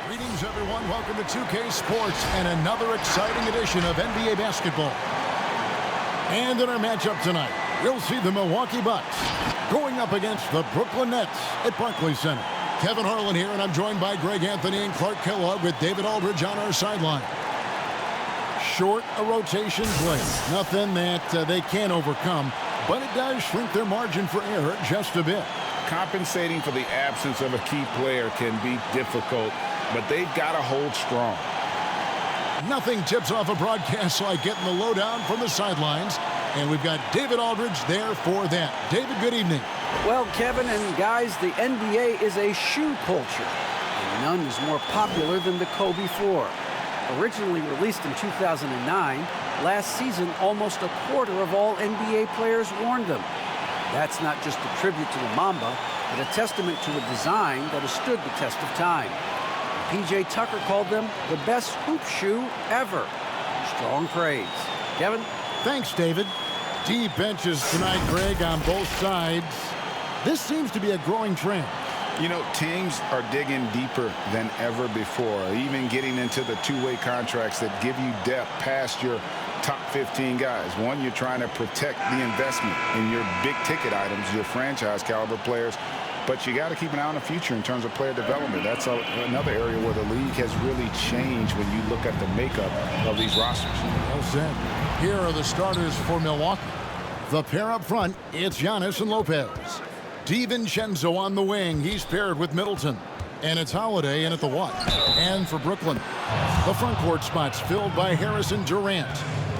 Greetings, everyone. Welcome to 2K Sports and another exciting edition of NBA basketball. And in our matchup tonight, we'll see the Milwaukee Bucks going up against the Brooklyn Nets at Barclays Center. Kevin Harlan here, and I'm joined by Greg Anthony and Clark Kellogg with David Aldridge on our sideline. Short a rotation play. Nothing that they can't overcome, but it does shrink their margin for error just a bit. Compensating for the absence of a key player can be difficult, but they've got to hold strong. Nothing tips off a broadcast like getting the lowdown from the sidelines, and we've got David Aldridge there for that. David, good evening. Well, Kevin and guys, the NBA is a shoe culture, and none is more popular than the Kobe 4. Originally released in 2009, last season almost a quarter of all NBA players worn them. That's not just a tribute to the Mamba, but a testament to a design that has stood the test of time. P.J. Tucker called them the best hoop shoe ever. Strong praise. Kevin? Thanks, David. Deep benches tonight, Greg, on both sides. This seems to be a growing trend. You know, teams are digging deeper than ever before, even getting into the two-way contracts that give you depth past your top 15 guys. One, you're trying to protect the investment in your big-ticket items, your franchise-caliber players, but you got to keep an eye on the future in terms of player development. That's another area where the league has really changed when you look at the makeup of these rosters. Well said. Here are the starters for Milwaukee. The pair up front, it's Giannis and Lopez. DiVincenzo on the wing. He's paired with Middleton. And it's Holiday in at the one. And for Brooklyn, the front court spots filled by Harrison Durant.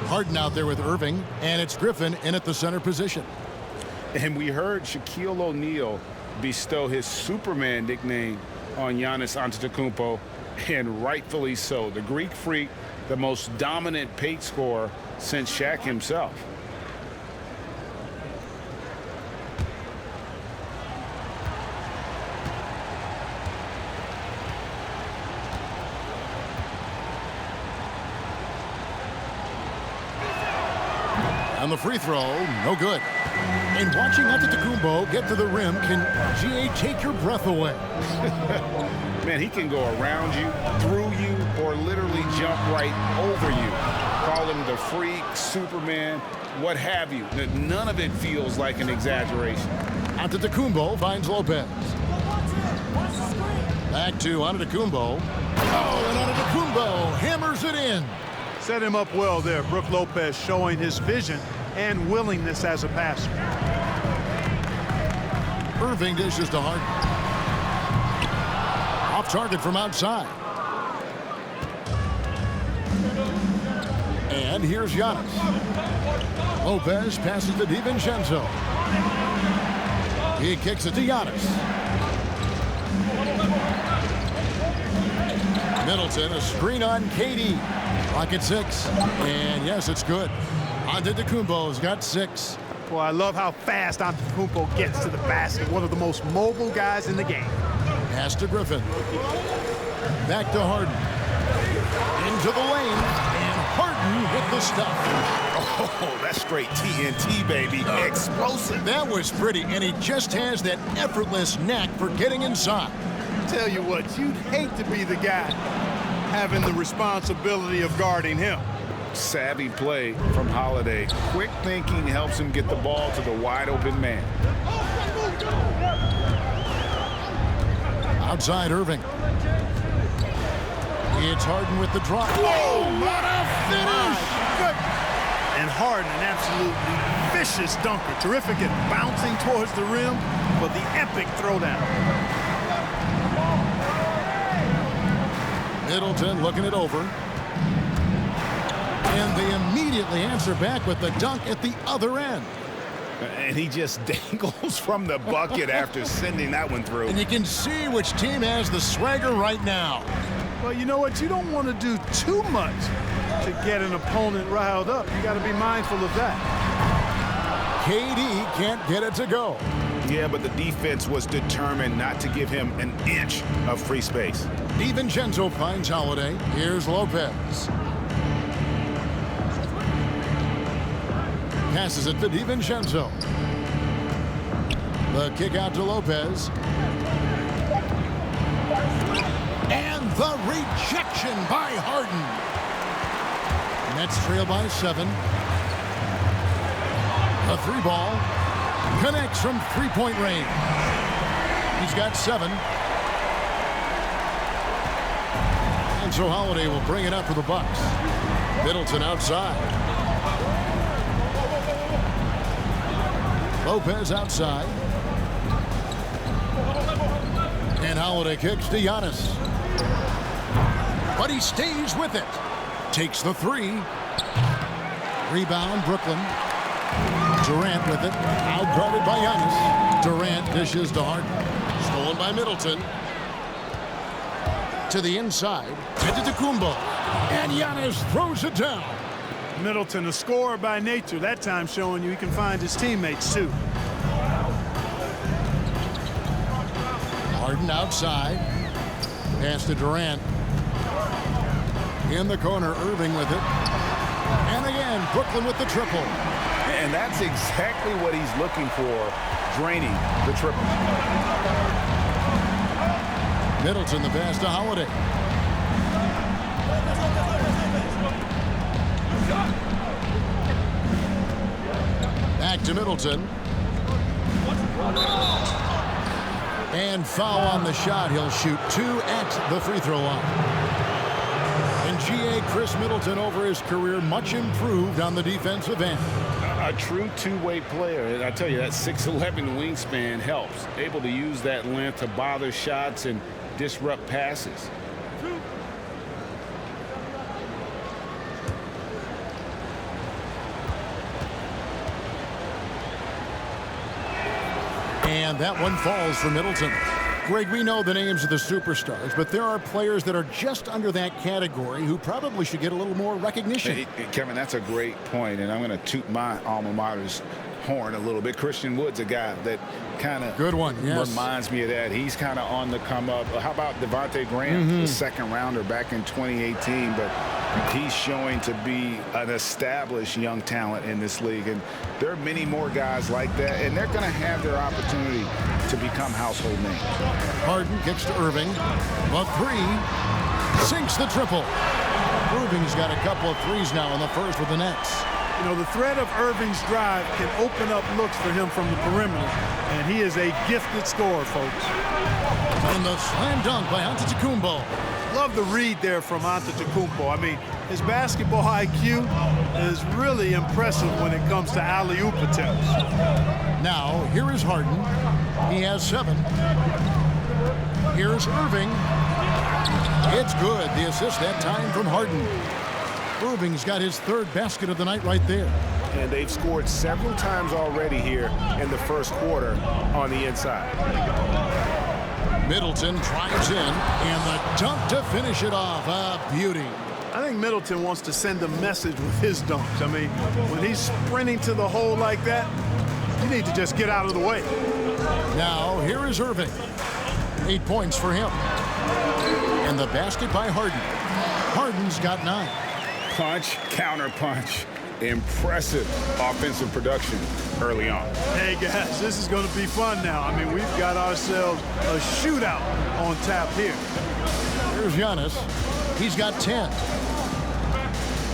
Harden out there with Irving. And it's Griffin in at the center position. And we heard Shaquille O'Neal bestow his Superman nickname on Giannis Antetokounmpo, and rightfully so. The Greek Freak, the most dominant paint scorer since Shaq himself. On the free throw, no good. And watching Antetokounmpo get to the rim can, GA, take your breath away. Man, he can go around you, through you, or literally jump right over you. Call him the freak, Superman, what have you. None of it feels like an exaggeration. Antetokounmpo finds Lopez. Back to Antetokounmpo. Oh, and Antetokounmpo hammers it in. Set him up well there. Brook Lopez showing his vision and willingness as a passer. Irving dishes to Harden. Off target from outside. And here's Giannis. Lopez passes to DiVincenzo. He kicks it to Giannis. Middleton, a screen on KD. Clock at 6. And yes, it's good. Antetokounmpo's got 6. Well, I love how fast Antetokounmpo gets to the basket. One of the most mobile guys in the game. Pass to Griffin. Back to Harden. Into the lane. And Harden hit the stuff. Oh, that's straight TNT, baby. Explosive. That was pretty, and he just has that effortless knack for getting inside. Tell you what, you'd hate to be the guy having the responsibility of guarding him. Savvy play from Holiday. Quick thinking helps him get the ball to the wide-open man. Outside Irving. It's Harden with the drop. Whoa, what a finish! And Harden, an absolutely vicious dunker. Terrific at bouncing towards the rim, but the epic throwdown. Middleton looking it over. And they immediately answer back with the dunk at the other end. And he just dangles from the bucket after sending that one through. And you can see which team has the swagger right now. Well, you know what? You don't want to do too much to get an opponent riled up. You got to be mindful of that. KD can't get it to go. Yeah, but the defense was determined not to give him an inch of free space. DiVincenzo finds Holiday. Here's Lopez. Passes it to DiVincenzo. The kick out to Lopez. And the Rejection by Harden. Nets trail by 7. The 3 ball connects from three-point range. He's got 7. And so Holiday will bring it up for the Bucks. Middleton outside. Lopez outside. And Holiday kicks to Giannis. But he stays with it. Takes the 3. Rebound, Brooklyn. Durant with it. Outguarded by Giannis. Durant dishes to Harden. Stolen by Middleton. To the inside. Antetokounmpo. And Giannis throws it down. Middleton, a scorer by nature, that time showing you he can find his teammates too. Harden outside. Pass to Durant. In the corner, Irving with it. And again, Brooklyn with the triple. And that's exactly what he's looking for, draining the triple. Middleton the pass to Holiday. Back to Middleton. And foul on the shot. He'll shoot 2 at the free throw line. And G.A. Chris Middleton over his career much improved on the defensive end. A true two-way player. And I tell you, that 6'11" wingspan helps. Able to use that length to bother shots and disrupt passes. And that one falls for Middleton. Greg, we know the names of the superstars, but there are players that are just under that category who probably should get a little more recognition. Hey, Kevin, that's a great point, and I'm going to toot my alma mater's horn a little bit. Christian Wood's a guy that kind of reminds me of that. He's kind of on the come up. How about Devontae Graham, the second rounder back in 2018, but he's showing to be an established young talent in this league, and there are many more guys like that, and they're going to have their opportunity to become household names. Harden kicks to Irving. The 3 sinks the triple. Irving's got a couple of threes now in the first with the Nets. You know, the threat of Irving's drive can open up looks for him from the perimeter, and he is a gifted scorer, folks. And the slam dunk by Antetokounmpo. Love the read there from Antetokounmpo. I mean, his basketball IQ is really impressive when it comes to alley-oop attempts. Now, here is Harden. He has 7. Here's Irving. It's good. The assist that time from Harden. Irving's got his 3rd basket of the night right there. And they've scored several times already here in the first quarter on the inside. Middleton drives in, and the dunk to finish it off. A beauty. I think Middleton wants to send a message with his dunks. I mean, when he's sprinting to the hole like that, you need to just get out of the way. Now, here is Irving. 8 points for him. And the basket by Harden. Harden's got 9. Punch, counter punch. Impressive offensive production early on. Hey, guys, this is going to be fun now. I mean, we've got ourselves a shootout on tap here. Here's Giannis. He's got 10.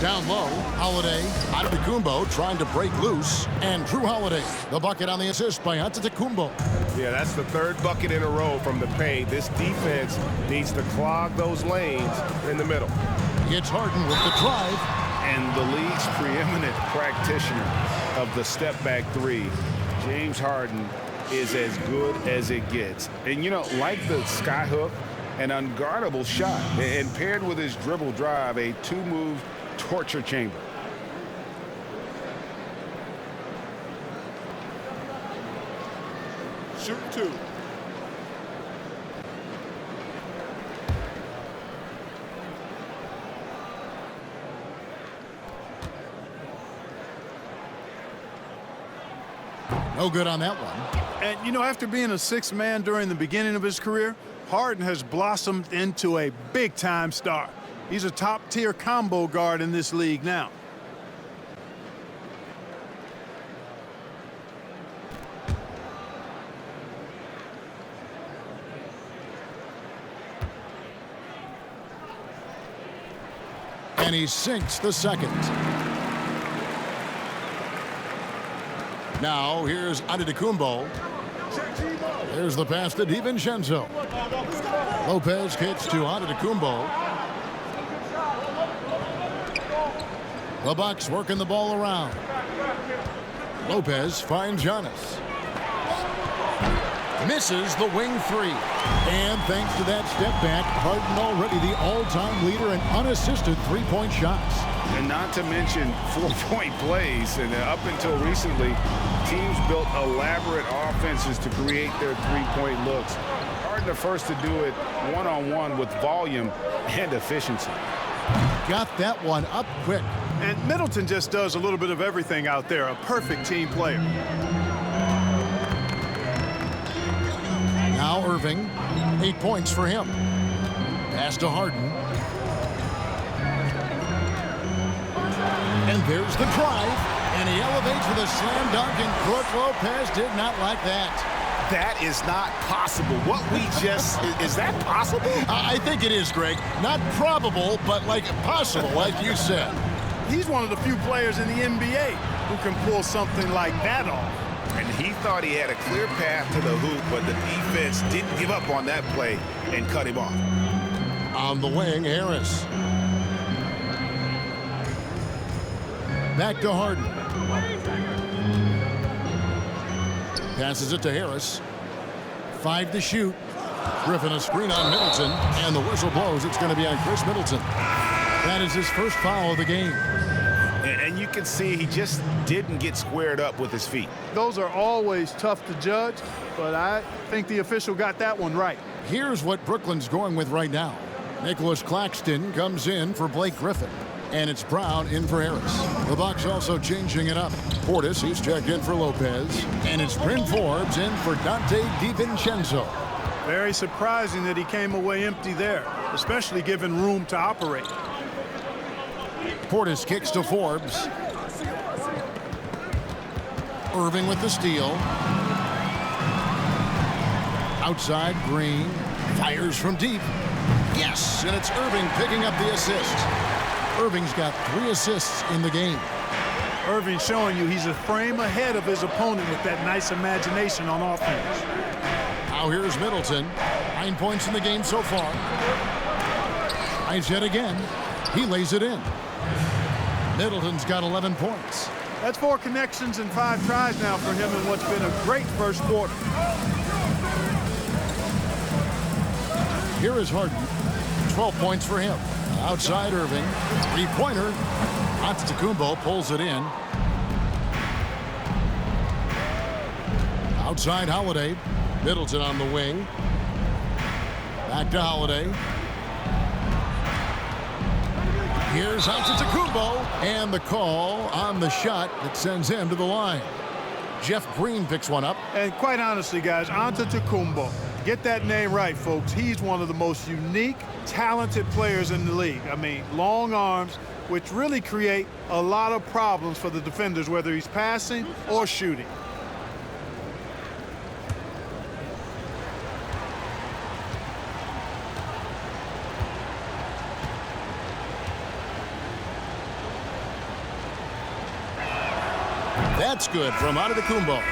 Down low, Holiday, Antetokounmpo trying to break loose, and Drew Holiday, the bucket on the assist by Antetokounmpo. Yeah, that's the 3rd bucket in a row from the paint. This defense needs to clog those lanes in the middle. It's Harden with the drive. And the league's preeminent practitioner of the step-back 3, James Harden, is as good as it gets. And, you know, like the skyhook, an unguardable shot, and paired with his dribble drive, a 2-move torture chamber. Shoot 2. No good on that one. And, you know, after being a 6th man during the beginning of his career, Harden has blossomed into a big-time star. He's a top-tier combo guard in this league now. And he sinks the second. Now here's Antetokounmpo. There's the pass to DiVincenzo. Lopez kicks to Antetokounmpo. The Bucks working the ball around. Lopez finds Giannis. Misses the wing three. And thanks to that step back, Harden already the all-time leader in unassisted three-point shots. And not to mention 4-point plays. And up until recently, teams built elaborate offenses to create their three-point looks. Harden the first to do it one-on-one with volume and efficiency. Got that one up quick. And Middleton just does a little bit of everything out there. A perfect team player. Now Irving, 8 points for him. Pass to Harden. And there's the drive. And he elevates with a slam dunk, and Brook Lopez did not like that. That is not possible. What we just, is that possible? I think it is, Greg. Not probable, but like possible, like you said. He's one of the few players in the NBA who can pull something like that off. And he thought he had a clear path to the hoop, but the defense didn't give up on that play and cut him off. On the wing, Harris. Back to Harden. Passes it to Harris. 5 to shoot. Griffin a screen on Middleton, and the whistle blows. It's going to be on Chris Middleton. That is his first foul of the game. And you can see he just didn't get squared up with his feet. Those are always tough to judge, but I think the official got that one right. Here's what Brooklyn's going with right now. Nicholas Claxton comes in for Blake Griffin. And it's Brown in for Harris. The Bucks also changing it up. Portis, he's checked in for Lopez. And it's Bryn Forbes in for Dante DiVincenzo. Very surprising that he came away empty there, especially given room to operate. Portis kicks to Forbes. Irving with the steal. Outside, Green. Fires from deep. Yes, and it's Irving picking up the assist. Irving's got 3 assists in the game. Irving showing you he's a frame ahead of his opponent with that nice imagination on offense. Now here's Middleton. 9 points in the game so far. Tries yet again. He lays it in. Middleton's got 11 points. That's 4 connections and 5 tries now for him in what's been a great first quarter. Here is Harden. 12 points for him. Outside Irving. 3-pointer. Antetokounmpo pulls it in. Outside Holiday. Middleton on the wing. Back to Holiday. Here's Antetokounmpo, and the call on the shot that sends him to the line. Jeff Green picks one up. And quite honestly, guys, Antetokounmpo, get that name right, folks. He's one of the most unique, talented players in the league. I mean, long arms, which really create a lot of problems for the defenders, whether he's passing or shooting. That's good from Antetokounmpo.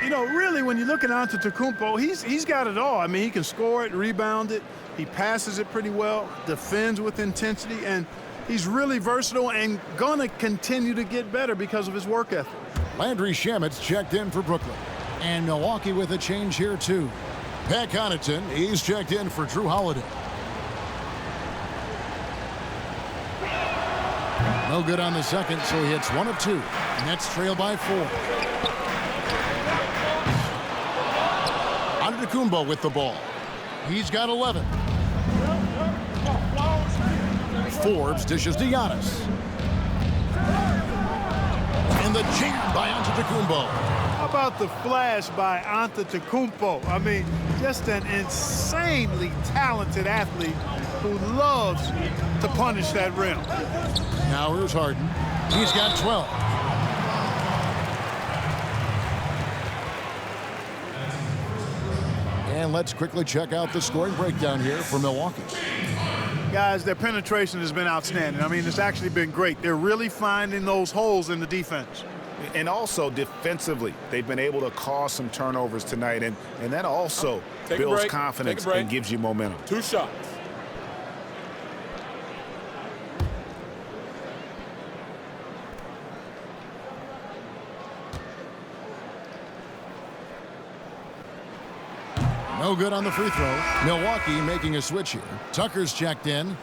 You know, really, when you look at Antetokounmpo, he's got it all. I mean, he can score it, rebound it, he passes it pretty well, defends with intensity, and he's really versatile and going to continue to get better because of his work ethic. Landry Shamet's checked in for Brooklyn. And Milwaukee with a change here, too. Pat Connaughton, he's checked in for Drew Holiday. No good on the second, so he hits 1 of 2. Nets trail by 4. Antetokounmpo with the ball. He's got 11. Forbes dishes to Giannis. And the jam by Antetokounmpo. How about the flash by Antetokounmpo? I mean, just an insanely talented athlete who loves to punish that rim. Now here's Harden. He's got 12. And let's quickly check out the scoring breakdown here for Milwaukee. Guys, their penetration has been outstanding. I mean, it's actually been great. They're really finding those holes in the defense. And also defensively, they've been able to cause some turnovers tonight, and that also builds confidence and gives you momentum. 2 shots. No good on the free throw. Milwaukee making a switch here. Tucker's checked in.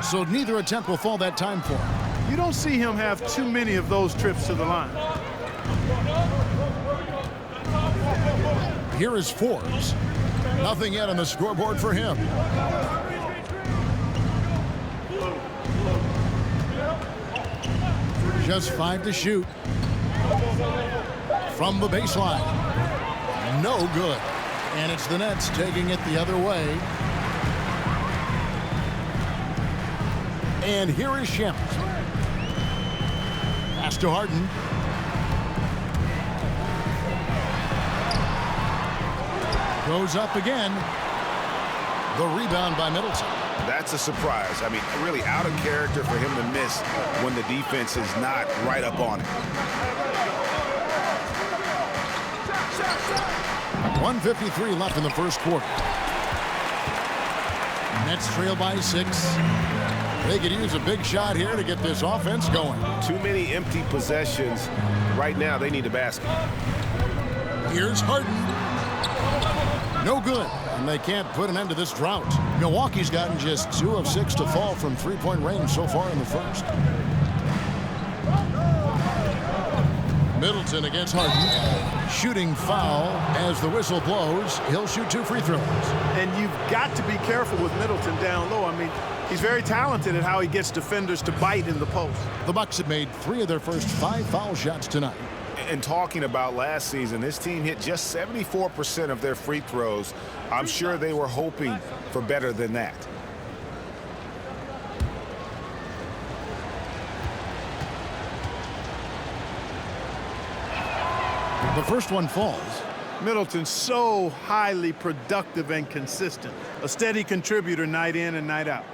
So neither attempt will fall that time for him. You don't see him have too many of those trips to the line. Here is Forbes. Nothing yet on the scoreboard for him. Just 5 to shoot. From the baseline. No good. And it's the Nets taking it the other way. And here is Shemp. Pass to Harden. Goes up again. The rebound by Middleton. That's a surprise. I mean, really out of character for him to miss when the defense is not right up on it. 1:53 left in the first quarter. Nets trail by 6. They could use a big shot here to get this offense going. Too many empty possessions. Right now, they need a basket. Here's Harden. No good, and they can't put an end to this drought. Milwaukee's gotten just 2 of 6 to fall from three-point range so far in the first. Middleton against Harden. Shooting foul as the whistle blows. He'll shoot 2 free throws. And you've got to be careful with Middleton down low. I mean, he's very talented at how he gets defenders to bite in the post. The Bucks have made 3 of their first 5 foul shots tonight. And talking about last season, this team hit just 74% of their free throws. I'm sure they were hoping for better than that. The first one falls. Middleton's so highly productive and consistent. A steady contributor night in and night out.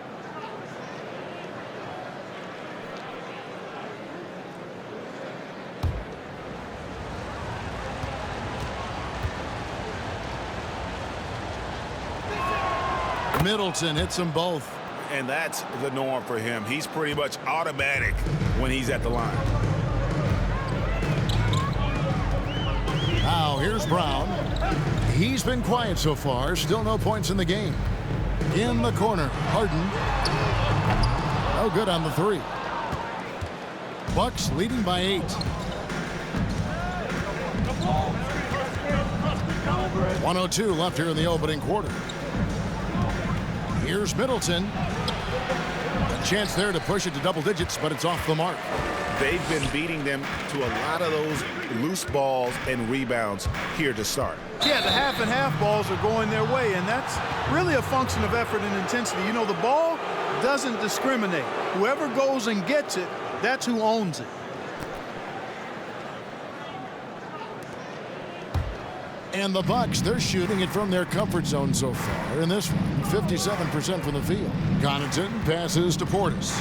Middleton hits them both. And that's the norm for him. He's pretty much automatic when he's at the line. Now here's Brown. He's been quiet so far. Still no points in the game. In the corner, Harden. No good on the 3. Bucks leading by 8. .102 left here in the opening quarter. Here's Middleton. A chance there to push it to double digits, but it's off the mark. They've been beating them to a lot of those loose balls and rebounds here to start. Yeah, the half and half balls are going their way, and that's really a function of effort and intensity. You know, the ball doesn't discriminate. Whoever goes and gets it, that's who owns it. And the Bucks, they're shooting it from their comfort zone so far in this one. 57% from the field. Connaughton passes to Portis.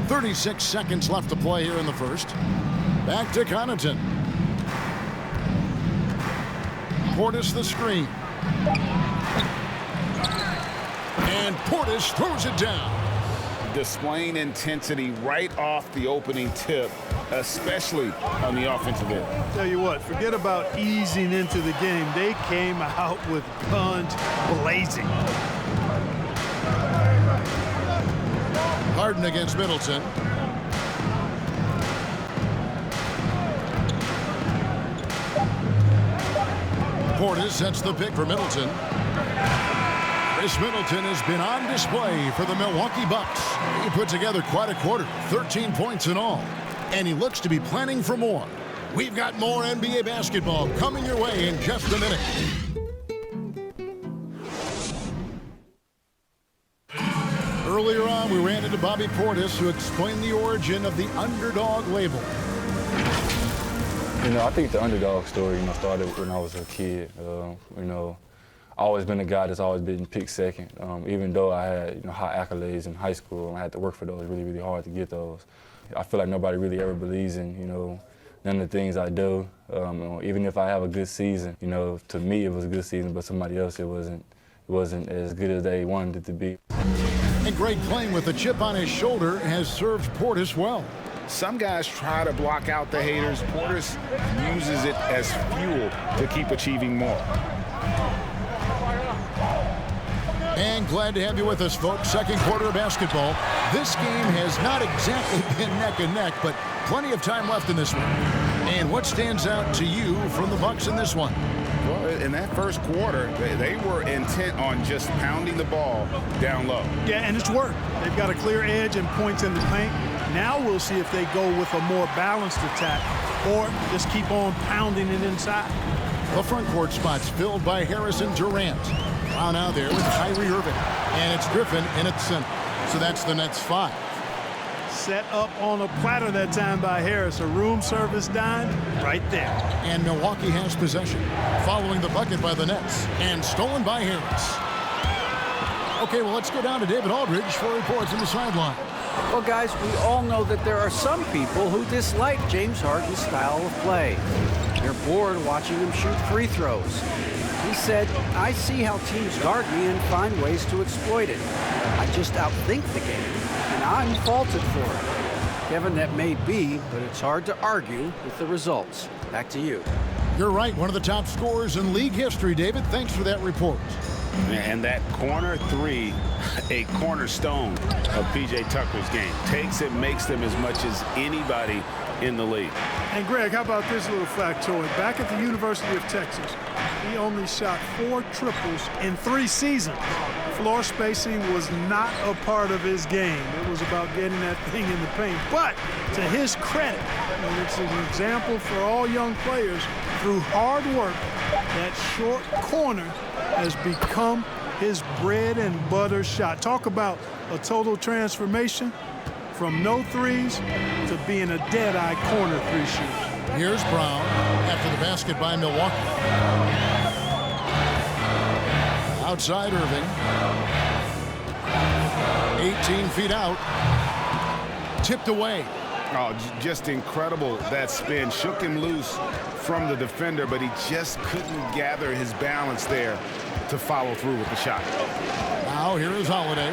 36 seconds left to play here in the first. Back to Connaughton. Portis the screen. And Portis throws it down. Displaying intensity right off the opening tip, especially on the offensive end. Tell you what, forget about easing into the game. They came out with guns blazing. Harden against Middleton. Portis sets the pick for Middleton. Chris Middleton has been on display for the Milwaukee Bucks. He put together quite a quarter, 13 points in all. And he looks to be planning for more. We've got more NBA basketball coming your way in just a minute. Earlier on, we ran into Bobby Portis, who explained the origin of the underdog label. I think the underdog story, started when I was a kid. I've always been a guy that's always been picked second. Even though I had, high accolades in high school, and I had to work for those really, really hard to get those. I feel like nobody really ever believes in, none of the things I do. Even if I have a good season, to me it was a good season, but somebody else it wasn't as good as they wanted it to be. And Greg, playing with a chip on his shoulder, has served Portis well. Some guys try to block out the haters. Portis uses it as fuel to keep achieving more. And glad to have you with us, folks. Second quarter of basketball. This game has not exactly been neck and neck, but plenty of time left in this one. And what stands out to you from the Bucks in this one? Well, in that first quarter, they were intent on just pounding the ball down low. Yeah, and it's worked. They've got a clear edge and points in the paint. Now we'll see if they go with a more balanced attack or just keep on pounding it inside. The front court spot's filled by Harrison Durant. Brown out there with Kyrie Irving. And it's Griffin in its center. So that's the Nets 5. Set up on a platter that time by Harris. A room service dime right there. And Milwaukee has possession. Following the bucket by the Nets. And stolen by Harris. Okay, well, let's go down to David Aldridge for reports on the sideline. Well, guys, we all know that there are some people who dislike James Harden's style of play. They're bored watching him shoot free throws. He said, "I see how teams guard me and find ways to exploit it. I just outthink the game, and I'm faulted for it." Kevin, that may be, but it's hard to argue with the results. Back to you. You're right, one of the top scorers in league history, David. Thanks for that report. And that corner three, a cornerstone of P.J. Tucker's game. Takes it, makes them as much as anybody in the league. And Greg, how about this little factoid? Back at the University of Texas, he only shot 4 triples in 3 seasons. Floor spacing was not a part of his game. It was about getting that thing in the paint. But to his credit, and it's an example for all young players, through hard work, that short corner has become his bread and butter shot. Talk about a total transformation from no threes to being a dead-eye corner 3 shooter. Here's Brown after the basket by Milwaukee. Outside Irving. 18 feet out. Tipped away. Oh, just incredible, that spin. Shook him loose from the defender, but he just couldn't gather his balance there to follow through with the shot. Now here is Holiday.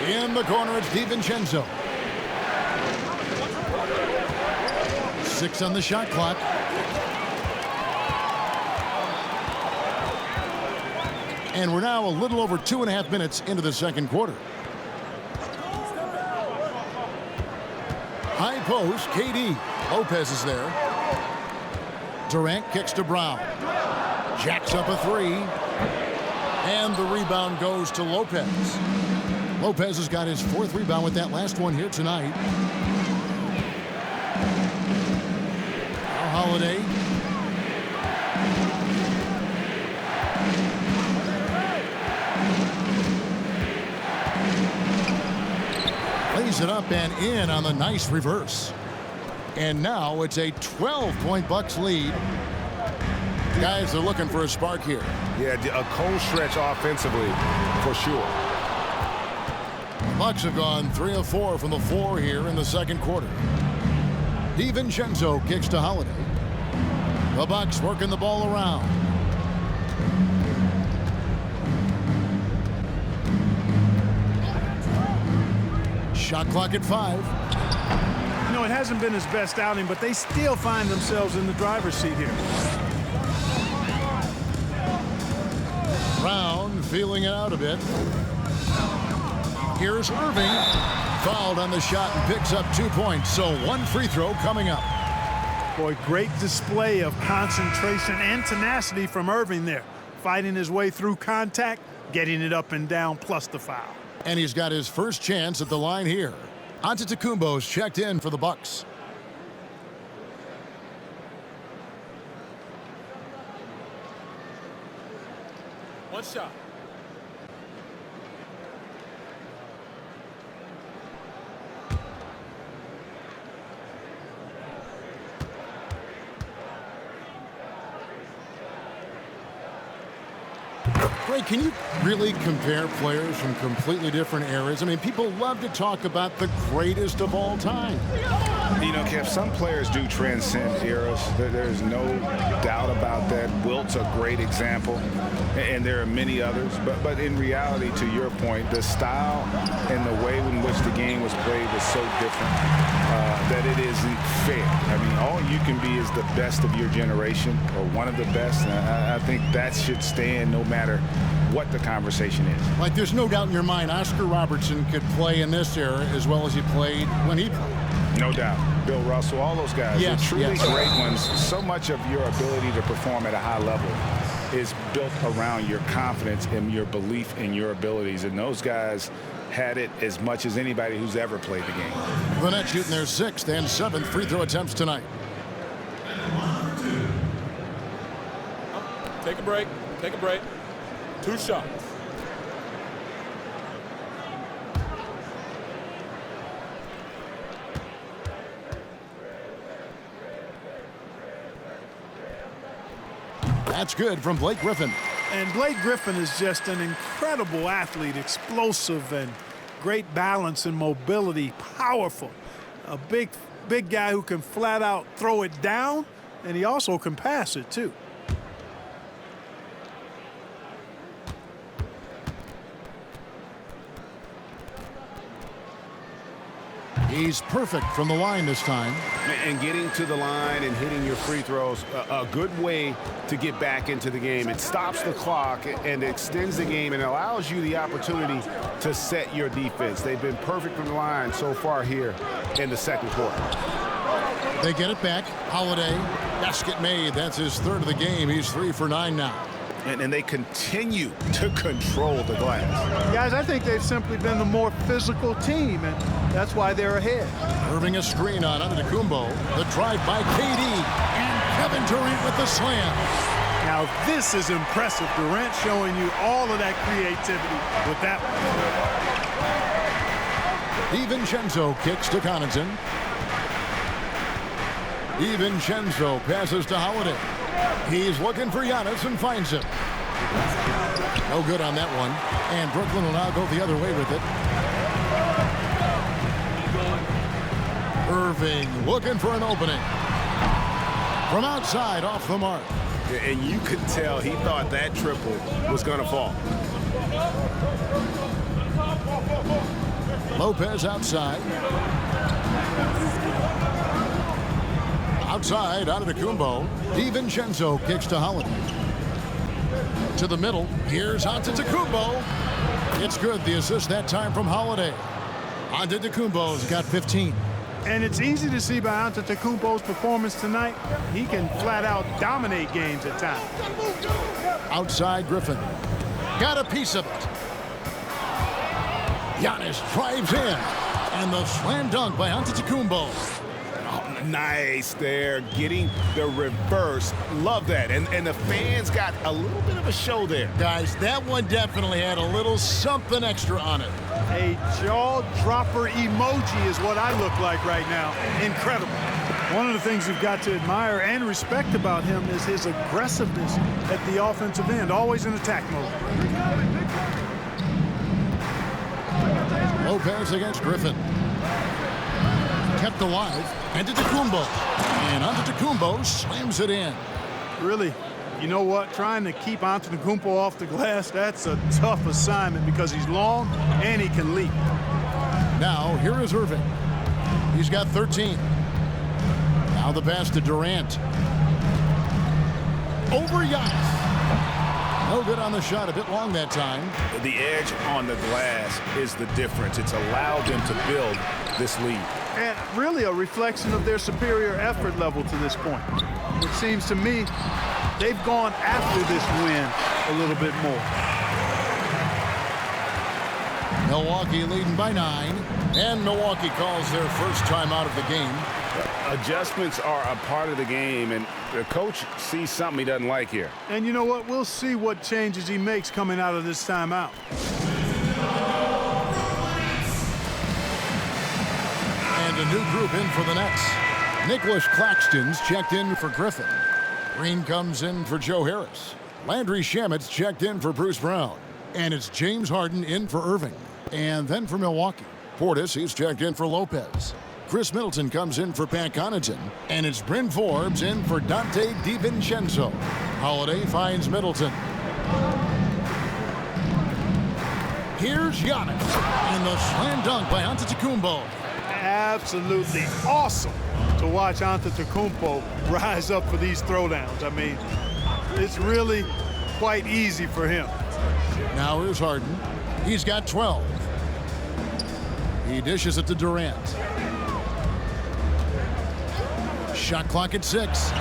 In the corner, it's DiVincenzo. 6 on the shot clock. And we're now a little over 2.5 minutes into the second quarter. High post, KD. Lopez is there. Durant kicks to Brown. Jacks up a 3. And the rebound goes to Lopez. Lopez has got his 4th rebound with that last one here tonight. Now Holiday. Lays it up and in on the nice reverse. And now it's a 12-point Bucks lead. Guys are looking for a spark here. Yeah, a cold stretch offensively for sure. The Bucks have gone 3 of 4 from the floor here in the second quarter. DiVincenzo kicks to Holiday. The Bucks working the ball around. Shot clock at 5. You know, it hasn't been his best outing, but they still find themselves in the driver's seat here. Brown feeling it out a bit. Here's Irving. Fouled on the shot and picks up 2 points. So 1 free throw coming up. Boy, great display of concentration and tenacity from Irving there. Fighting his way through contact, getting it up and down, plus the foul. And he's got his first chance at the line here. Antetokounmpo's checked in for the Bucks. One shot. Ray, can you really compare players from completely different eras? I mean, people love to talk about the greatest of all time. You know, Kev, some players do transcend eras. There's no doubt about that. Wilt's a great example, and there are many others. But in reality, to your point, the style and the way in which the game was played was so different that it isn't fair. I mean, all you can be is the best of your generation or one of the best. And I think that should stand no matter what the conversation is. Like, there's no doubt in your mind Oscar Robertson could play in this era as well as he played when he played. No doubt. Bill Russell, all those guys, yes, they're truly yes. great ones. So much of your ability to perform at a high level is built around your confidence and your belief in your abilities. And those guys had it as much as anybody who's ever played the game. Gwinnett shooting their 6th and 7th free throw attempts tonight. Take a break. Take a break. 2 shots. That's good from Blake Griffin. And Blake Griffin is just an incredible athlete, explosive and great balance and mobility, powerful. A big guy who can flat out throw it down, and he also can pass it too. He's perfect from the line this time. And getting to the line and hitting your free throws, a good way to get back into the game. It stops the clock and extends the game and allows you the opportunity to set your defense. They've been perfect from the line so far here in the second quarter. They get it back. Holiday, basket made. That's his 3rd of the game. He's 3 for 9 now. And they continue to control the glass. Guys, I think they've simply been the more physical team, and that's why they're ahead. Irving a screen on Antetokounmpo. The drive by KD. And Kevin Durant with the slam. Now, this is impressive. Durant showing you all of that creativity with that one. DiVincenzo kicks to Connaughton. DiVincenzo passes to Holiday. He's looking for Giannis and finds him. No good on that one. And Brooklyn will now go the other way with it. Irving looking for an opening. From outside, off the mark. And you could tell he thought that triple was going to fall. Lopez outside. Outside, Antetokounmpo. DiVincenzo kicks to Holiday. To the middle. Here's Antetokounmpo. It's good. The assist that time from Holiday. Antetokounmpo's got 15. And it's easy to see by Antetokounmpo's performance tonight. He can flat out dominate games at times. Outside, Griffin. Got a piece of it. Giannis drives in. And the slam dunk by Antetokounmpo. Nice there, getting the reverse. Love that. And the fans got a little bit of a show there. Guys, that one definitely had a little something extra on it. A jaw-dropper emoji is what I look like right now. Incredible. One of the things you've got to admire and respect about him is his aggressiveness at the offensive end, always in attack mode. Lopez against Griffin. Kept alive. Antetokounmpo. And Antetokounmpo slams it in. Really, you know what? Trying to keep Antetokounmpo off the glass, that's a tough assignment because he's long and he can leap. Now, here is Irving. He's got 13. Now the pass to Durant. Over Giannis. No good on the shot. A bit long that time. The edge on the glass is the difference. It's allowed them to build this lead. And really a reflection of their superior effort level to this point. It seems to me they've gone after this win a little bit more. Milwaukee leading by 9. And Milwaukee calls their first time out of the game. Adjustments are a part of the game, and the coach sees something he doesn't like here. And you know what? We'll see what changes he makes coming out of this timeout. And a new group in for the Nets. Nicholas Claxton's checked in for Griffin. Green comes in for Joe Harris. Landry Shamet's checked in for Bruce Brown. And it's James Harden in for Irving. And then for Milwaukee, Portis, he's checked in for Lopez. Chris Middleton comes in for Pat Connaughton. And it's Bryn Forbes in for Dante DiVincenzo. Holiday finds Middleton. Here's Giannis. And the slam dunk by Antetokounmpo. Absolutely awesome to watch Antetokounmpo rise up for these throwdowns. I mean, it's really quite easy for him. Now here's Harden. He's got 12. He dishes it to Durant. Shot clock at 6.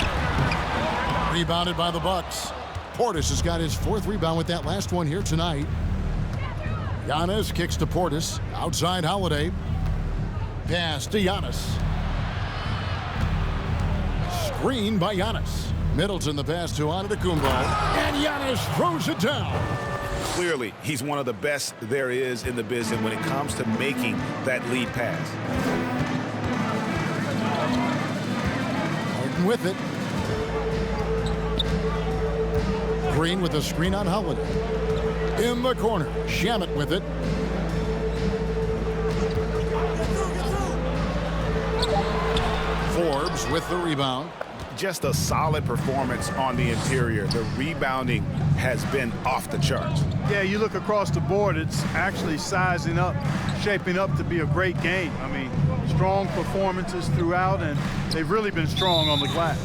Rebounded by the Bucks. Portis has got his 4th rebound with that last one here tonight. Giannis kicks to Portis. Outside Holiday. Pass to Giannis. Screen by Giannis. Middleton the pass to Antetokounmpo. And Giannis throws it down. Clearly, he's one of the best there is in the business when it comes to making that lead pass. Harden with it. Green with a screen on Holiday. In the corner, Shamet with it. Forbes with the rebound. Just a solid performance on the interior. The rebounding has been off the charts. Yeah, you look across the board, it's actually sizing up, shaping up to be a great game. I mean, strong performances throughout, and they've really been strong on the glass.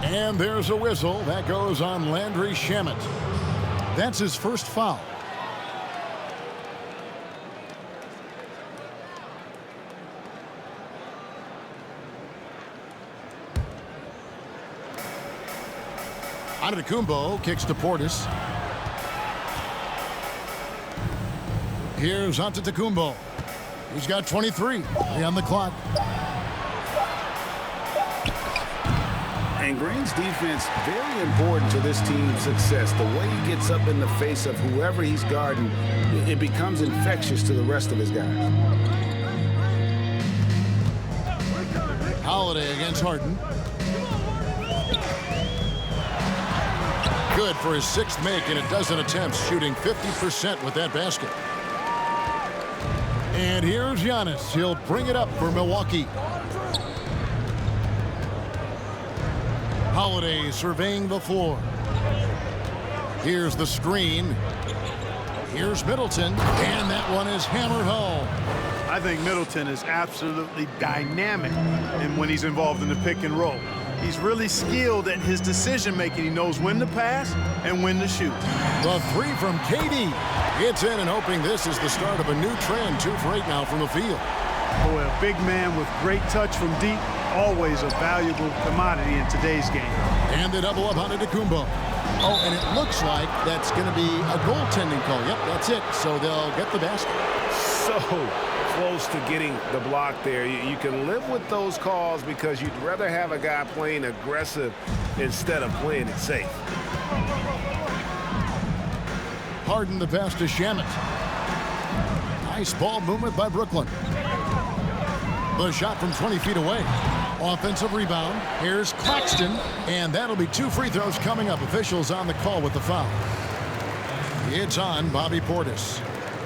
And there's a whistle. That goes on Landry Shamet. That's his first foul. Antetokounmpo kicks to Portis. Here's Antetokounmpo. He's got 23. On the clock. And Green's defense, very important to this team's success. The way he gets up in the face of whoever he's guarding, it becomes infectious to the rest of his guys. Holiday against Harden. Good for his 6th make in a dozen attempts, shooting 50% with that basket. And here's Giannis. He'll bring it up for Milwaukee. Holiday surveying the floor. Here's the screen. Here's Middleton, and that one is hammered home. I think Middleton is absolutely dynamic when he's involved in the pick and roll. He's really skilled at his decision-making. He knows when to pass and when to shoot. The 3 from KD. It's in and hoping this is the start of a new trend. 2 for 8 now from the field. Boy, a big man with great touch from deep, always a valuable commodity in today's game. And they double up on Antetokounmpo. Oh, and it looks like that's going to be a goaltending call. Yep, that's it. So they'll get the basket. So close to getting the block there. You can live with those calls because you'd rather have a guy playing aggressive instead of playing it safe. Harden the pass to Shamet. Nice ball movement by Brooklyn. The shot from 20 feet away. Offensive rebound. Here's Claxton. And that'll be 2 free throws coming up. Officials on the call with the foul. It's on Bobby Portis.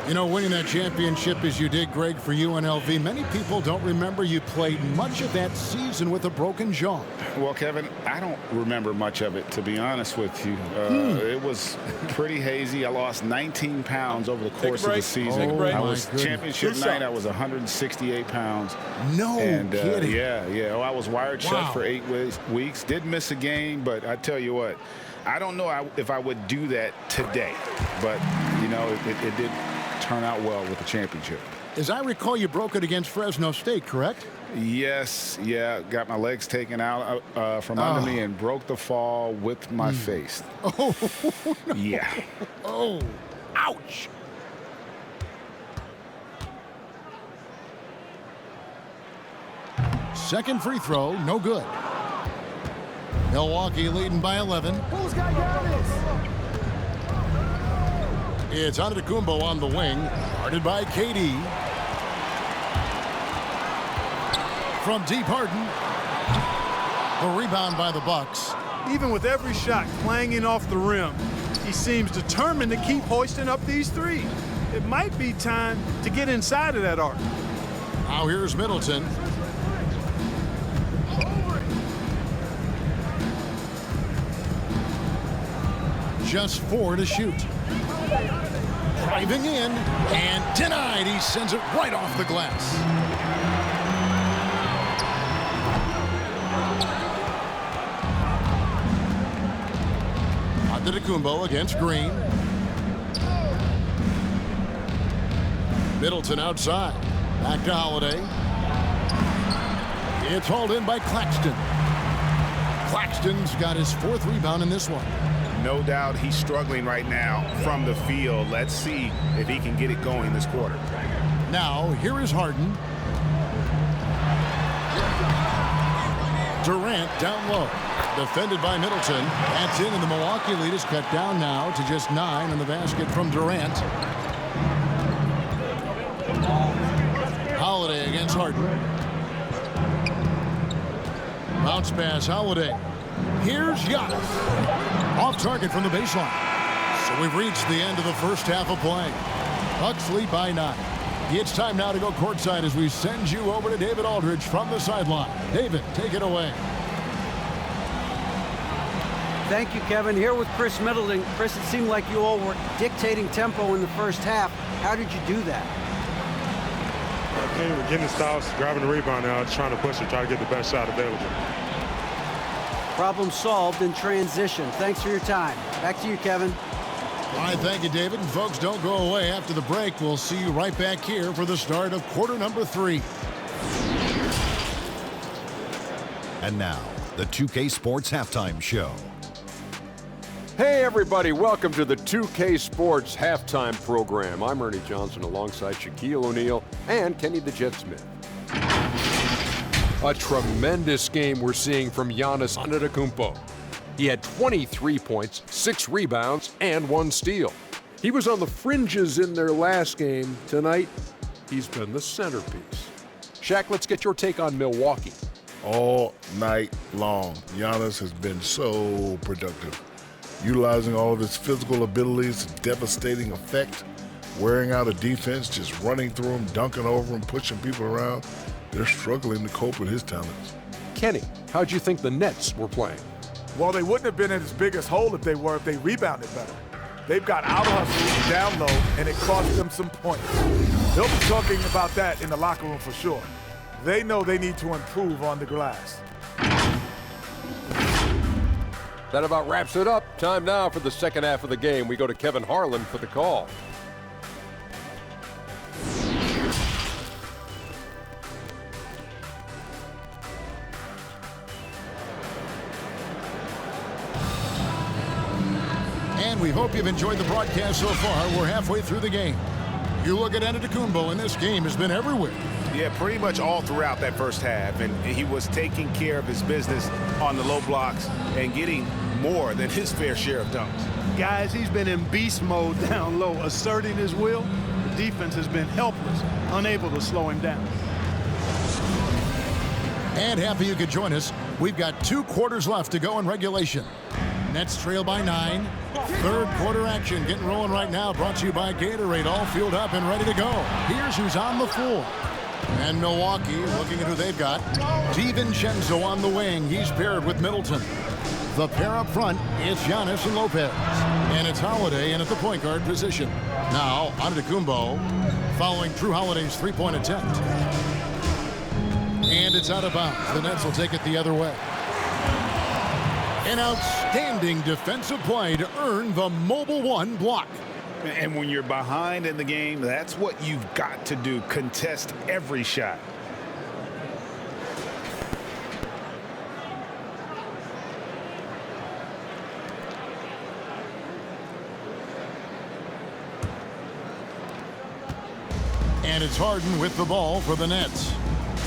You know, winning that championship as you did, Greg, for UNLV, many people don't remember you played much of that season with a broken jaw. Well, Kevin, I don't remember much of it, to be honest with you. It was pretty hazy. I lost 19 pounds over the course of the season. I was championship night. I was 168 pounds. No kidding. Yeah. Oh, I was wired shut for 8 weeks. Did miss a game, but I tell you what, I don't know if I would do that today. But, you know, it did turn out well with the championship. As I recall, you broke it against Fresno State, correct? Yes, yeah. Got my legs taken out from under me and broke the fall with my face. Oh, no. Yeah. Oh, ouch. second free throw, no good. Milwaukee leading by 11. Who's got Giannis? It's Antetokounmpo on the wing, guarded by KD. From deep, Harden. The rebound by the Bucks. Even with every shot clanging off the rim, he seems determined to keep hoisting up these threes. It might be time to get inside of that arc. Now here's Middleton. Just 4 to shoot. Driving in and denied. He sends it right off the glass. Antetokounmpo against Green. Middleton outside. Back to Holiday. It's hauled in by Claxton. Claxton's got his 4th rebound in this one. No doubt he's struggling right now from the field. Let's see if he can get it going this quarter. Now, here is Harden. Durant down low. Defended by Middleton. That's in, and the Milwaukee lead is cut down now to just 9 on the basket from Durant. Holiday against Harden. Bounce pass, Holiday. Here's Giannis. Off target from the baseline. So we've reached the end of the first half of play. Bucks lead by 9. It's time now to go courtside as we send you over to David Aldridge from the sideline. David, take it away. Thank you, Kevin. Here with Chris Middleton. Chris, it seemed like you all were dictating tempo in the first half. How did you do that? We're getting the stops, grabbing the rebound now, just trying to push it, try to get the best shot available. Problem solved in transition. Thanks for your time. Back to you, Kevin. All right, thank you, David. And folks, don't go away. After the break, we'll see you right back here for the start of quarter number 3. And now, the 2K Sports Halftime Show. Hey everybody, welcome to the 2K Sports Halftime Program. I'm Ernie Johnson alongside Shaquille O'Neal and Kenny the Jet Smith. A tremendous game we're seeing from Giannis Antetokounmpo. He had 23 points, 6 rebounds, and 1 steal. He was on the fringes in their last game. Tonight, he's been the centerpiece. Shaq, let's get your take on Milwaukee. All night long, Giannis has been so productive. Utilizing all of his physical abilities to devastating effect, wearing out a defense, just running through them, dunking over them, pushing people around. They're struggling to cope with his talents. Kenny, how'd you think the Nets were playing? Well, they wouldn't have been in his biggest hole if they rebounded better. They've got out-hustled down low, and it cost them some points. They'll be talking about that in the locker room for sure. They know they need to improve on the glass. That about wraps it up. Time now for the second half of the game. We go to Kevin Harlan for the call. And we hope you've enjoyed the broadcast so far. We're halfway through the game. You look at Antetokounmpo, and this game has been everywhere. Yeah, pretty much all throughout that first half, and he was taking care of his business on the low blocks and getting more than his fair share of dunks. Guys, he's been in beast mode down low, asserting his will. The defense has been helpless, unable to slow him down. And happy you could join us. We've got 2 quarters left to go in regulation. Nets trail by 9. Third quarter action getting rolling right now, brought to you by Gatorade, all fueled up and ready to go. Here's who's on the floor. And Milwaukee, looking at who they've got. DiVincenzo on the wing. He's paired with Middleton. The pair up front, it's Giannis and Lopez. And it's Holiday in at the point guard position. Now, Antetokounmpo following Drew Holiday's three-point attempt. And it's out of bounds. The Nets will take it the other way. An outstanding defensive play to earn the Mobile One block. And when you're behind in the game, that's what you've got to do. Contest every shot. And it's Harden with the ball for the Nets.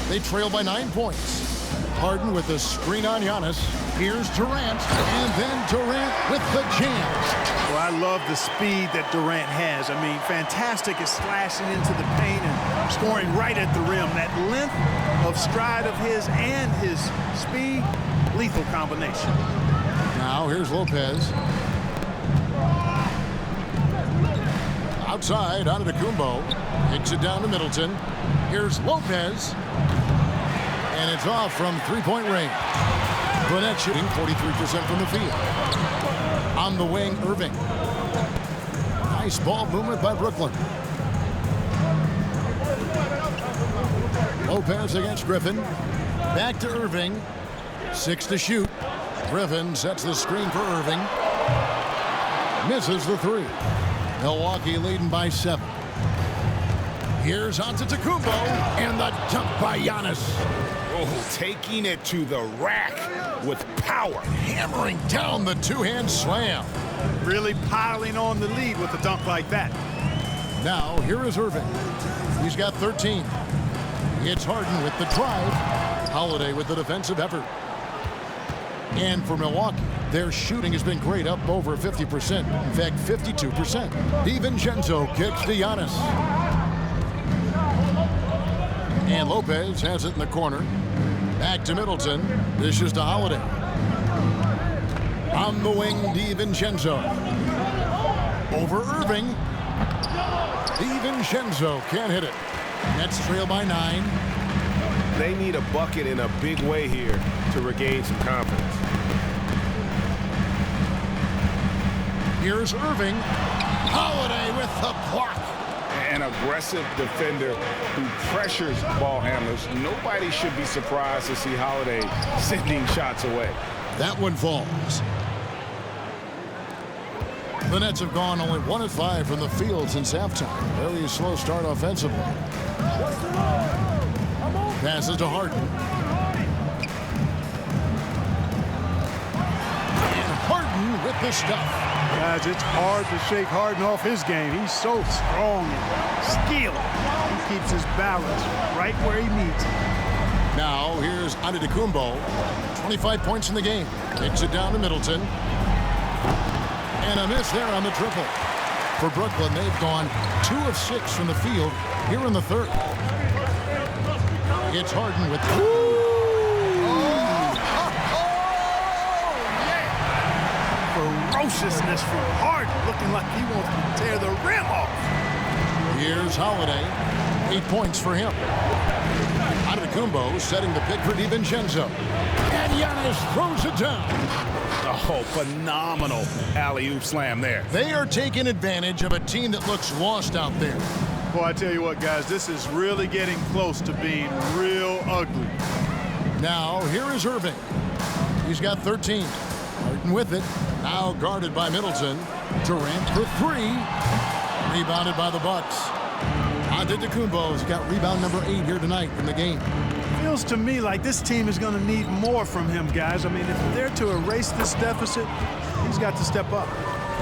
They trail by 9 points. Harden with the screen on Giannis. Here's Durant, and then Durant with the jam. Well, I love the speed that Durant has. I mean, fantastic at slashing into the paint and scoring right at the rim. That length of stride of his and his speed, lethal combination. Now here's Lopez. Outside, Antetokounmpo. Kicks it down to Middleton. Here's Lopez. And it's off from three-point range. Burnett shooting 43% from the field. On the wing, Irving. Nice ball movement by Brooklyn. Lopez against Griffin. Back to Irving. 6 to shoot. Griffin sets the screen for Irving. Misses the 3. Milwaukee leading by 7. Here's Antetokounmpo, and the dunk by Giannis. Oh, taking it to the rack with power. Hammering down the two-hand slam. Really piling on the lead with a dunk like that. Now, here is Irving. He's got 13. It's Harden with the drive. Holiday with the defensive effort. And for Milwaukee, their shooting has been great, up over 50%. In fact, 52%. DiVincenzo kicks to Giannis. And Lopez has it in the corner. Back to Middleton. Dishes to Holiday. On the wing, DiVincenzo. Over Irving. DiVincenzo can't hit it. Nets trail by 9. They need a bucket in a big way here to regain some confidence. Here's Irving. Holiday with the block. An aggressive defender who pressures ball handlers. Nobody should be surprised to see Holiday sending shots away. That one falls. The Nets have gone only 1 of 5 from the field since halftime. Very slow start offensively. Passes to Harden. And Harden with the stuff. Guys, it's hard to shake Harden off his game. He's so strong and skilled. He keeps his balance right where he needs it. Now, here's Antetokounmpo. 25 points in the game. Kicks it down to Middleton. And a miss there on the triple. For Brooklyn, they've gone 2 of 6 from the field here in the third. It's Harden with... Ferociousness from Harden, looking like he wants to tear the rim off. Here's Holiday. 8 points for him. Antetokounmpo setting the pick for DiVincenzo. And Giannis throws it down. Oh, phenomenal alley-oop slam there. They are taking advantage of a team that looks lost out there. Boy, I tell you what, guys, this is really getting close to being real ugly. Now, here is Irving. He's got 13. Harden with it. Now guarded by Middleton. Durant for 3. Rebounded by the Bucks. Antetokounmpo's got rebound number 8 here tonight in the game. Feels to me like this team is going to need more from him, guys. I mean, if they're to erase this deficit, he's got to step up.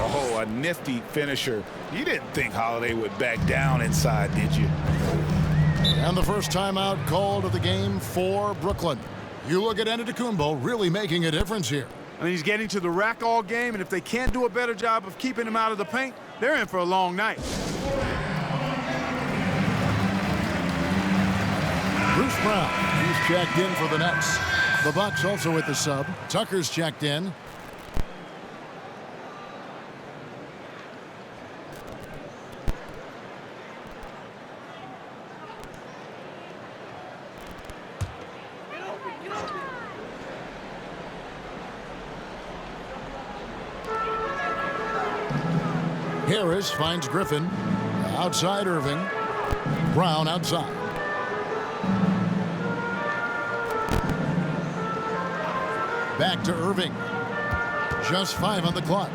Oh, a nifty finisher. You didn't think Holiday would back down inside, did you? And the first timeout called of the game for Brooklyn. You look at Antetokounmpo really making a difference here. I mean, he's getting to the rack all game, and if they can't do a better job of keeping him out of the paint, they're in for a long night. Bruce Brown, he's checked in for the Nets. The Bucks also with the sub. Tucker's checked in. Harris finds Griffin. Outside Irving. Brown outside. Back to Irving. Just 5 on the clock.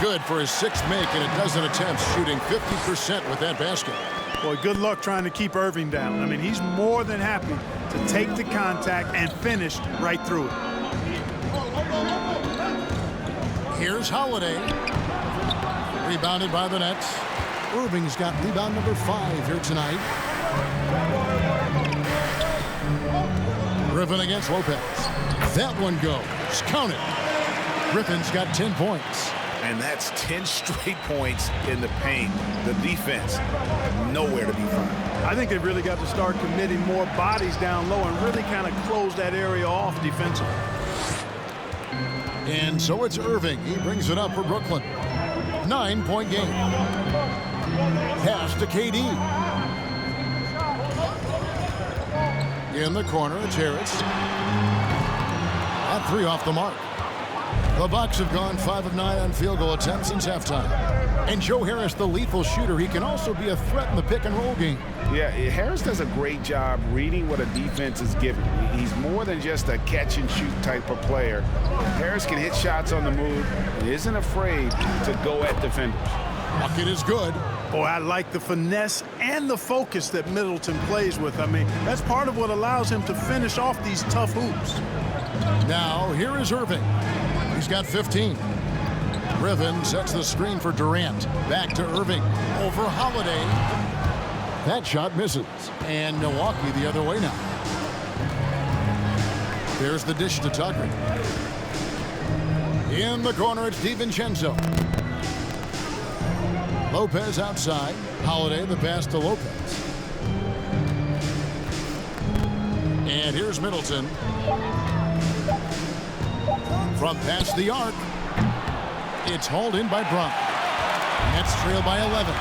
Good for his 6th make in a dozen attempts, shooting 50% with that basket. Boy, good luck trying to keep Irving down. I mean, he's more than happy to take the contact and finish right through it. Here's Holiday. Rebounded by the Nets. Irving's got rebound number 5 here tonight. Griffin against Lopez. That one goes. Count it. Griffin's got 10 points. And that's 10 straight points in the paint. The defense, nowhere to be found. I think they've really got to start committing more bodies down low and really kind of close that area off defensively. And so it's Irving. He brings it up for Brooklyn. 9-point game. Pass to KD. In the corner, it's Harris. At 3 off the mark. The Bucks have gone 5 of 9 on field goal attempts since halftime. And Joe Harris, the lethal shooter, he can also be a threat in the pick-and-roll game. Yeah, Harris does a great job reading what a defense is giving. He's more than just a catch-and-shoot type of player. Harris can hit shots on the move and isn't afraid to go at defenders. Bucket is good. Boy, I like the finesse and the focus that Middleton plays with. I mean, that's part of what allows him to finish off these tough hoops. Now, here is Irving. He's got 15. Griffin sets the screen for Durant. Back to Irving. Over Holiday. That shot misses. And Milwaukee the other way now. There's the dish to Tucker. In the corner, it's DiVincenzo. Lopez outside. Holiday, the pass to Lopez. And here's Middleton. From past the arc. It's hauled in by Brown. Nets trail by 11.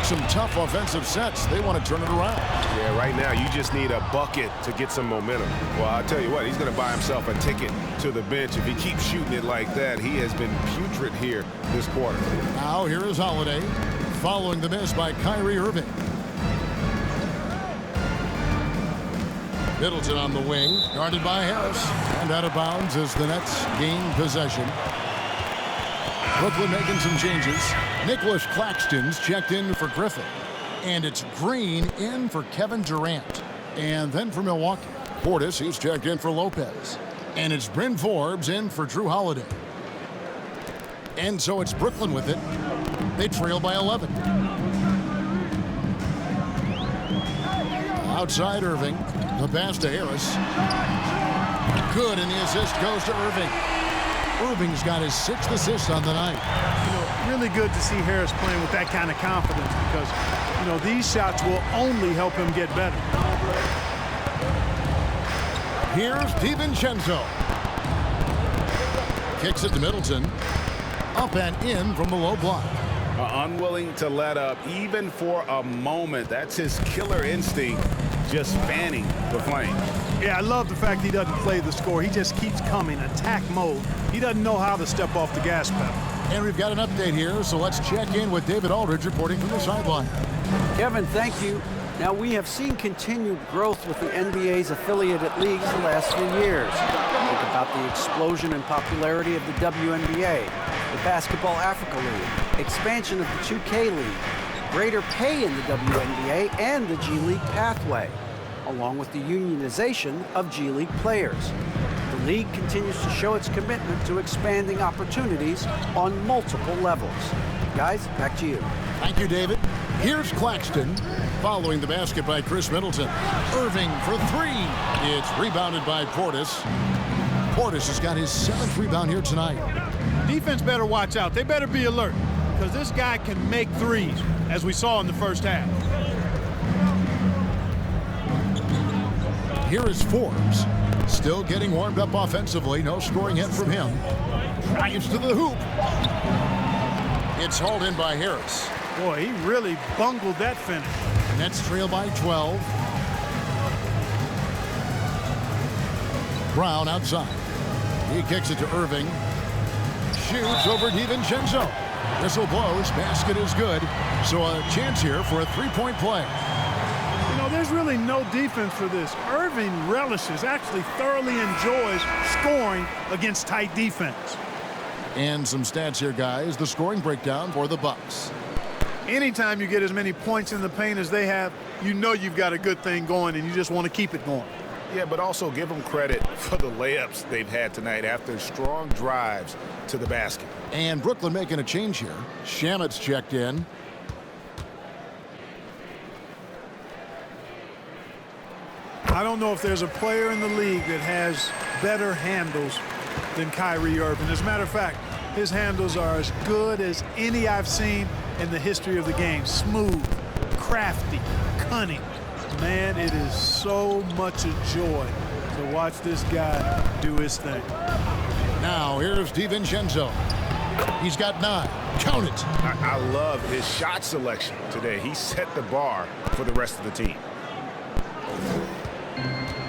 Some tough offensive sets. They want to turn it around. Yeah, right now you just need a bucket to get some momentum. Well, I'll tell you what, he's going to buy himself a ticket to the bench. If he keeps shooting it like that, he has been putrid here this quarter. Now here is Holiday, following the miss by Kyrie Irving. Middleton on the wing, guarded by Harris, and out of bounds as the Nets gain possession. Brooklyn making some changes. Nicholas Claxton's checked in for Griffin. And it's Green in for Kevin Durant. And then for Milwaukee, Portis, he's checked in for Lopez. And it's Bryn Forbes in for Drew Holiday. And so it's Brooklyn with it. They trail by 11. Outside Irving. The pass to Harris. Good, and the assist goes to Irving. Irving's got his 6th assist on the night. You know, really good to see Harris playing with that kind of confidence because, you know, these shots will only help him get better. Here's DiVincenzo. Kicks it to Middleton. Up and in from the low block. Unwilling to let up even for a moment. That's his killer instinct, just fanning the flame. Yeah, I love the fact he doesn't play the score. He just keeps coming, attack mode. He doesn't know how to step off the gas pedal. And we've got an update here, so let's check in with David Aldridge reporting from the sideline. Kevin, thank you. Now, we have seen continued growth with the NBA's affiliated leagues the last few years. Think about the explosion in popularity of the WNBA, the Basketball Africa League, expansion of the 2K League, greater pay in the WNBA, and the G League pathway, along with the unionization of G League players. The league continues to show its commitment to expanding opportunities on multiple levels. Guys, back to you. Thank you, David. Here's Claxton, following the basket by Chris Middleton. Irving for 3. It's rebounded by Portis. Portis has got his 7th rebound here tonight. Defense better watch out. They better be alert because this guy can make threes, as we saw in the first half. Here is Forbes, still getting warmed up offensively. No scoring hit from him. Drives to the hoop. It's hauled in by Harris. Boy, he really bungled that finish. Nets trail by 12. Brown outside. He kicks it to Irving. Shoots over DiVincenzo. Whistle blows. Basket is good. So a chance here for a 3-point play. You know, there's really no defense for this. Irving relishes, actually thoroughly enjoys scoring against tight defense. And some stats here, guys. The scoring breakdown for the Bucks. Anytime you get as many points in the paint as they have, you know you've got a good thing going and you just want to keep it going. Yeah, but also give them credit for the layups they've had tonight after strong drives to the basket. And Brooklyn making a change here. Shamet's checked in. I don't know if there's a player in the league that has better handles than Kyrie Irving. As a matter of fact, his handles are as good as any I've seen in the history of the game. Smooth, crafty, cunning. Man, it is so much a joy to watch this guy do his thing. Now, here's DiVincenzo. He's got 9. Count it. I love his shot selection today. He set the bar for the rest of the team.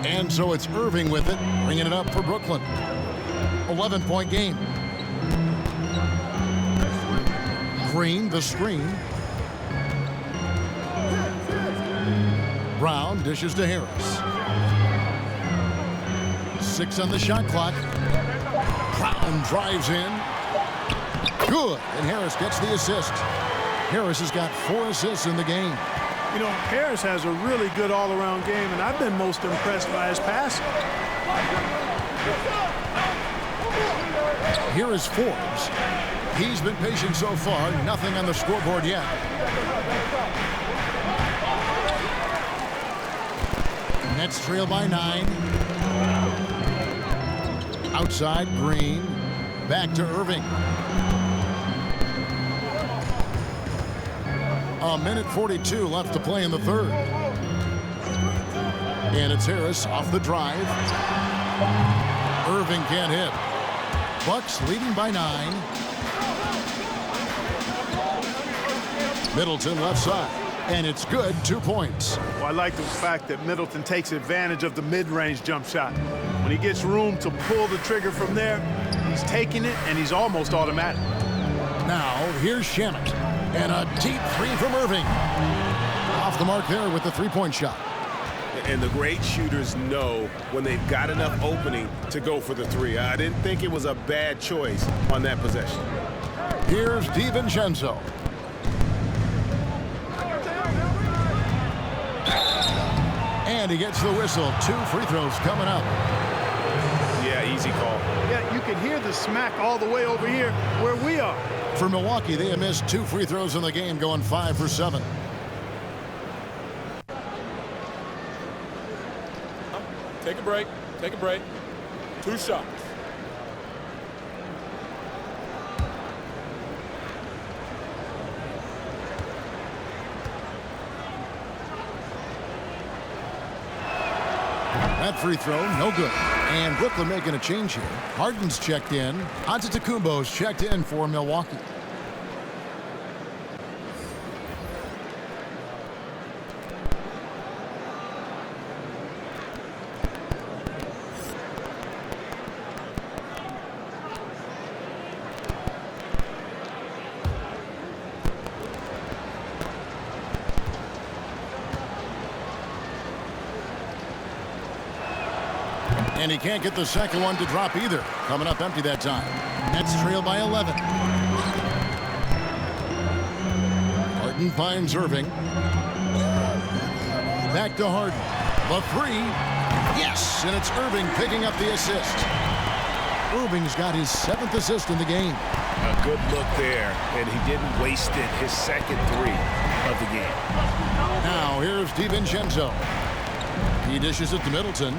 And so it's Irving with it, bringing it up for Brooklyn. 11-point game. Green, the screen. Brown dishes to Harris. 6 on the shot clock. Brown drives in. Good, and Harris gets the assist. Harris has got 4 assists in the game. You know, Harris has a really good all-around game, and I've been most impressed by his passing. Here is Forbes. He's been patient so far, nothing on the scoreboard yet. Nets trail by 9. Outside, Green. Back to Irving. A minute 42 left to play in the third. And it's Harris off the drive. Irving can't hit. Bucks leading by 9. Middleton left side. And it's good, 2 points. Well, I like the fact that Middleton takes advantage of the mid-range jump shot. When he gets room to pull the trigger from there, he's taking it, and he's almost automatic. Now, here's Shamet. And a deep 3 from Irving. Off the mark there with the 3-point shot. And the great shooters know when they've got enough opening to go for the 3. I didn't think it was a bad choice on that possession. Here's DiVincenzo. And he gets the whistle. 2 free throws coming up. Yeah, easy call. Yeah, you can hear the smack all the way over here where we are. For Milwaukee, they have missed 2 free throws in the game, going 5 for 7. Take a break. Take a break. 2 shots. That free throw, no good. And Brooklyn making a change here. Harden's checked in. Antetokounmpo's checked in for Milwaukee. And he can't get the second one to drop either. Coming up empty that time. Nets trail by 11. Harden finds Irving. Back to Harden. The 3. Yes, and it's Irving picking up the assist. Irving's got his 7th assist in the game. A good look there, and he didn't waste it. His second 3 of the game. Now here's DiVincenzo. He dishes it to Middleton.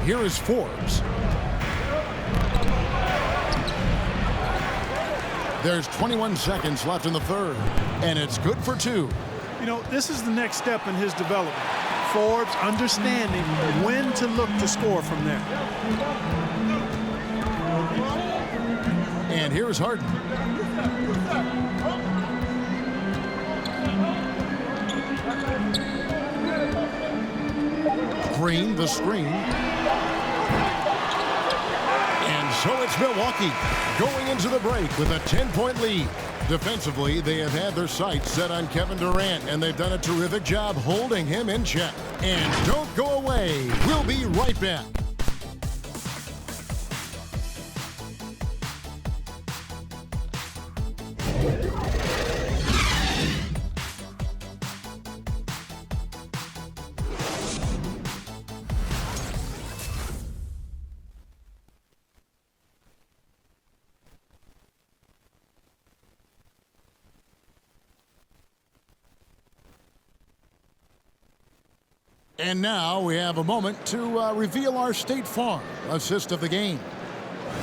Here is Forbes. There's 21 seconds left in the third, and it's good for 2. You know, this is the next step in his development. Forbes understanding when to look to score from there. And here's Harden. Green, the screen. And so it's Milwaukee going into the break with a 10-point lead. Defensively, they have had their sights set on Kevin Durant, and they've done a terrific job holding him in check. And don't go away. We'll be right back. And now we have a moment to reveal our State Farm assist of the game.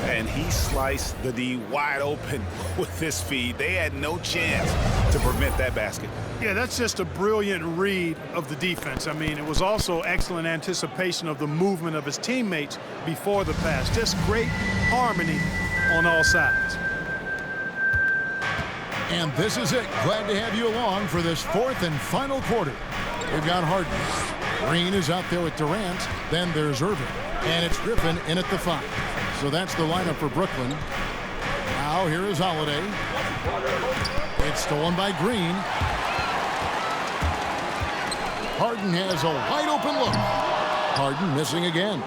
And he sliced the D wide open with this feed. They had no chance to prevent that basket. Yeah, that's just a brilliant read of the defense. I mean, it was also excellent anticipation of the movement of his teammates before the pass. Just great harmony on all sides. And this is it. Glad to have you along for this fourth and final quarter. We've got Harden. Green is out there with Durant. Then there's Irvin. And it's Griffin in at the 5. So that's the lineup for Brooklyn. Now here is Holiday. It's stolen by Green. Harden has a wide open look. Harden missing again.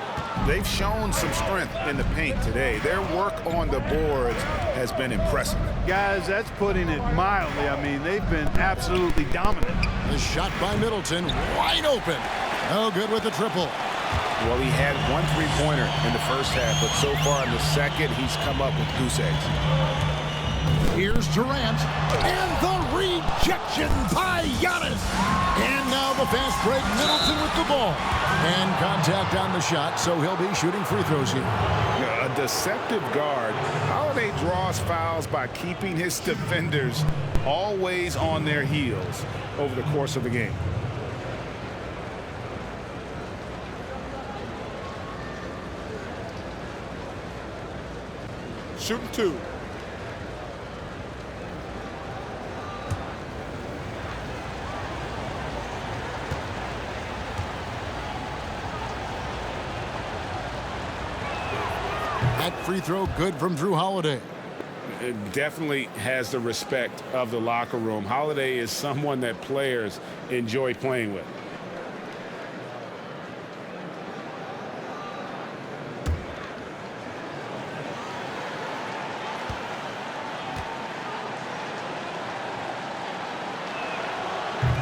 They've shown some strength in the paint today. Their work on the boards has been impressive. Guys, that's putting it mildly. I mean, they've been absolutely dominant. The shot by Middleton, wide open. No good with the triple. Well, he had 1 3-pointer in the first half, but so far in the second, he's come up with goose eggs. Here's Durant, and the rejection by Giannis. And now the fast break, Middleton with the ball. And contact on the shot, so he'll be shooting free throws here. A deceptive guard. Holiday draws fouls by keeping his defenders always on their heels over the course of the game. Shooting 2. That free throw good from Drew Holiday. It definitely has the respect of the locker room. Holiday is someone that players enjoy playing with.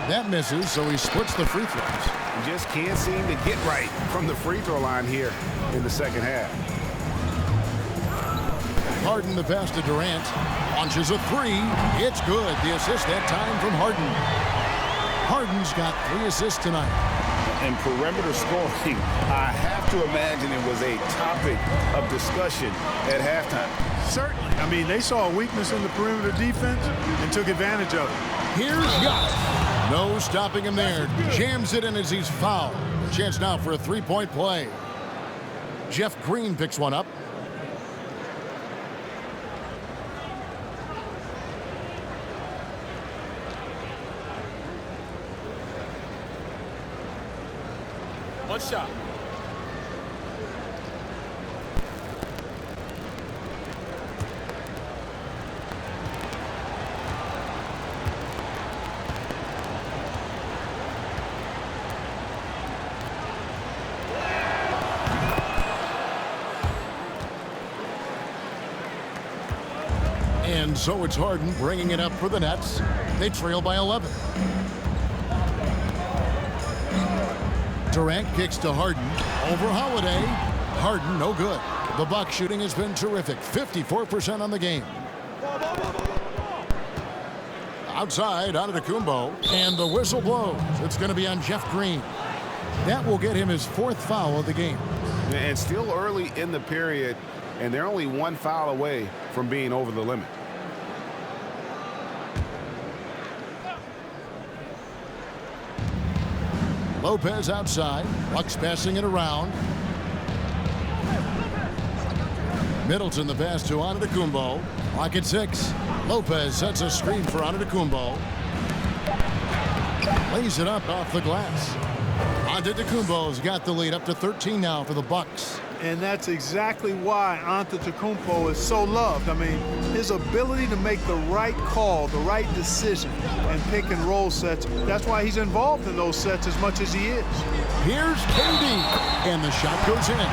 That misses, so he splits the free throws. He just can't seem to get right from the free throw line here in the second half. Harden the pass to Durant. Launches a 3. It's good. The assist that time from Harden. Harden's got 3 assists tonight. And perimeter scoring, I have to imagine it was a topic of discussion at halftime. Certainly. I mean, they saw a weakness in the perimeter defense and took advantage of it. Here's Giannis. No stopping him there. Jams it in as he's fouled. Chance now for a 3-point play. Jeff Green picks one up. One shot. And so it's Harden bringing it up for the Nets. They trail by 11. Durant kicks to Harden. Over Holiday. Harden, no good. The Bucks shooting has been terrific. 54% on the game. Outside, Antetokounmpo. And the whistle blows. It's going to be on Jeff Green. That will get him his 4th foul of the game. And still early in the period, and they're only 1 foul away from being over the limit. Lopez outside. Bucks passing it around. Middleton the pass to Antetokounmpo. Clock at 6. Lopez sets a screen for Antetokounmpo. Lays it up off the glass. Antetokounmpo's got the lead up to 13 now for the Bucks. And that's exactly why Antetokounmpo is so loved. I mean, his ability to make the right call, the right decision, and pick and roll sets, that's why he's involved in those sets as much as he is. Here's KD, and the shot goes in.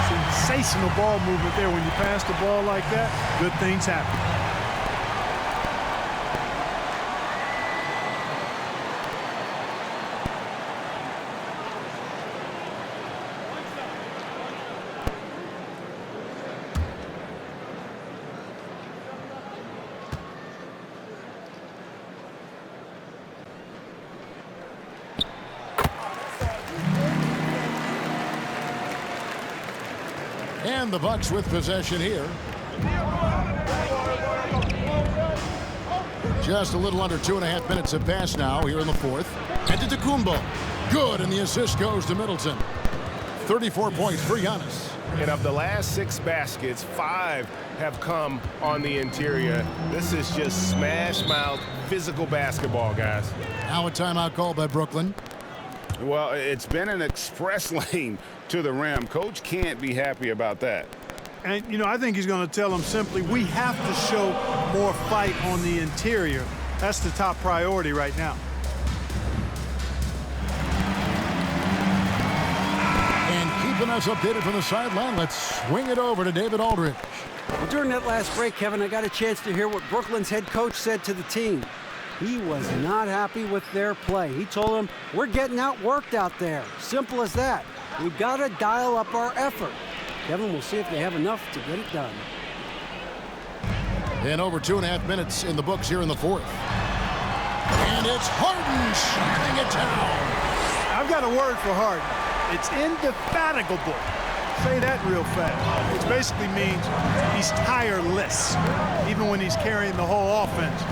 Sensational ball movement there. When you pass the ball like that, good things happen. And the Bucks with possession here. Just a little under 2.5 minutes have passed now here in the fourth. Antetokounmpo, good, and the assist goes to Middleton. 34 points for Giannis. And of the last 6 baskets, 5 have come on the interior. This is just smash mouth physical basketball, guys. Now a timeout called by Brooklyn. Well, it's been an express lane to the rim. Coach can't be happy about that. And, you know, I think he's going to tell them simply, we have to show more fight on the interior. That's the top priority right now. And keeping us updated from the sideline, let's swing it over to David Aldridge. Well, during that last break, Kevin, I got a chance to hear what Brooklyn's head coach said to the team. He was not happy with their play. He told them, we're getting outworked out there. Simple as that. We've got to dial up our effort. Kevin, we'll see if they have enough to get it done. And over 2.5 minutes in the books here in the fourth. And it's Harden shutting it down. I've got a word for Harden. It's indefatigable. Say that real fast. Which basically means he's tireless, even when he's carrying the whole offense.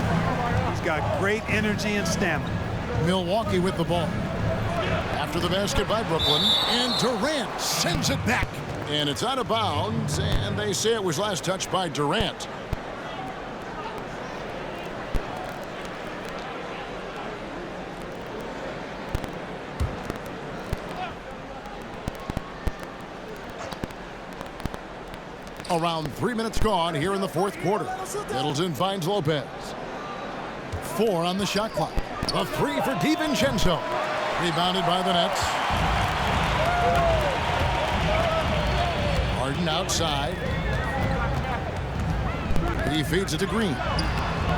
He's got great energy and stamina. Milwaukee with the ball. After the basket by Brooklyn, and Durant sends it back. And it's out of bounds, and they say it was last touched by Durant. Around 3 minutes gone here in the fourth quarter. Middleton finds Lopez. 4 on the shot clock. A 3 for DiVincenzo. Rebounded by the Nets. Harden outside. He feeds it to Green.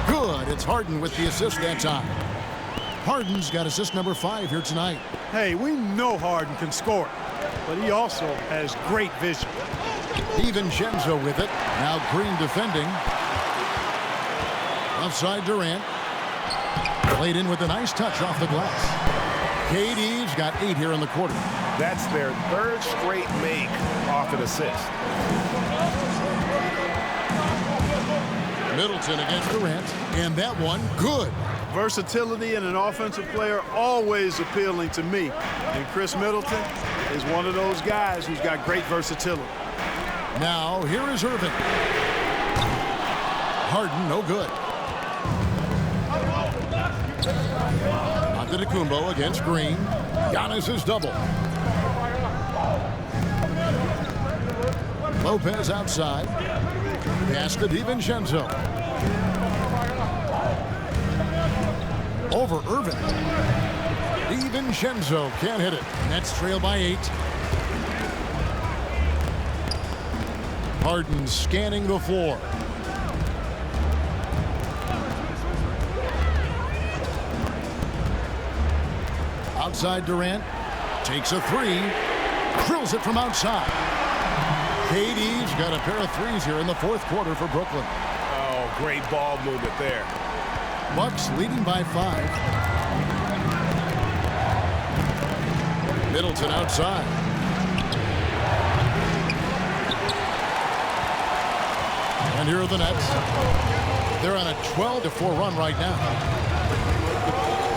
Good. It's Harden with the assist that time. Harden's got assist number 5 here tonight. Hey, we know Harden can score, but he also has great vision. DiVincenzo with it. Now Green defending. Offside Durant. Played in with a nice touch off the glass. KD's got 8 here in the quarter. That's their 3rd straight make off an assist. Middleton against Durant, and that one good. Versatility in an offensive player always appealing to me. And Chris Middleton is one of those guys who's got great versatility. Now here is Irving. Harden no good. Antetokounmpo against Green. Giannis is double. Lopez outside. Pass to DiVincenzo. Over Irving. DiVincenzo can't hit it. Nets trail by 8. Harden scanning the floor. Outside Durant. Takes a 3. Drills it from outside. KD's got a pair of 3s here in the fourth quarter for Brooklyn. Oh, great ball movement there. Bucks leading by 5. Middleton outside. And here are the Nets. They're on a 12-4 run right now.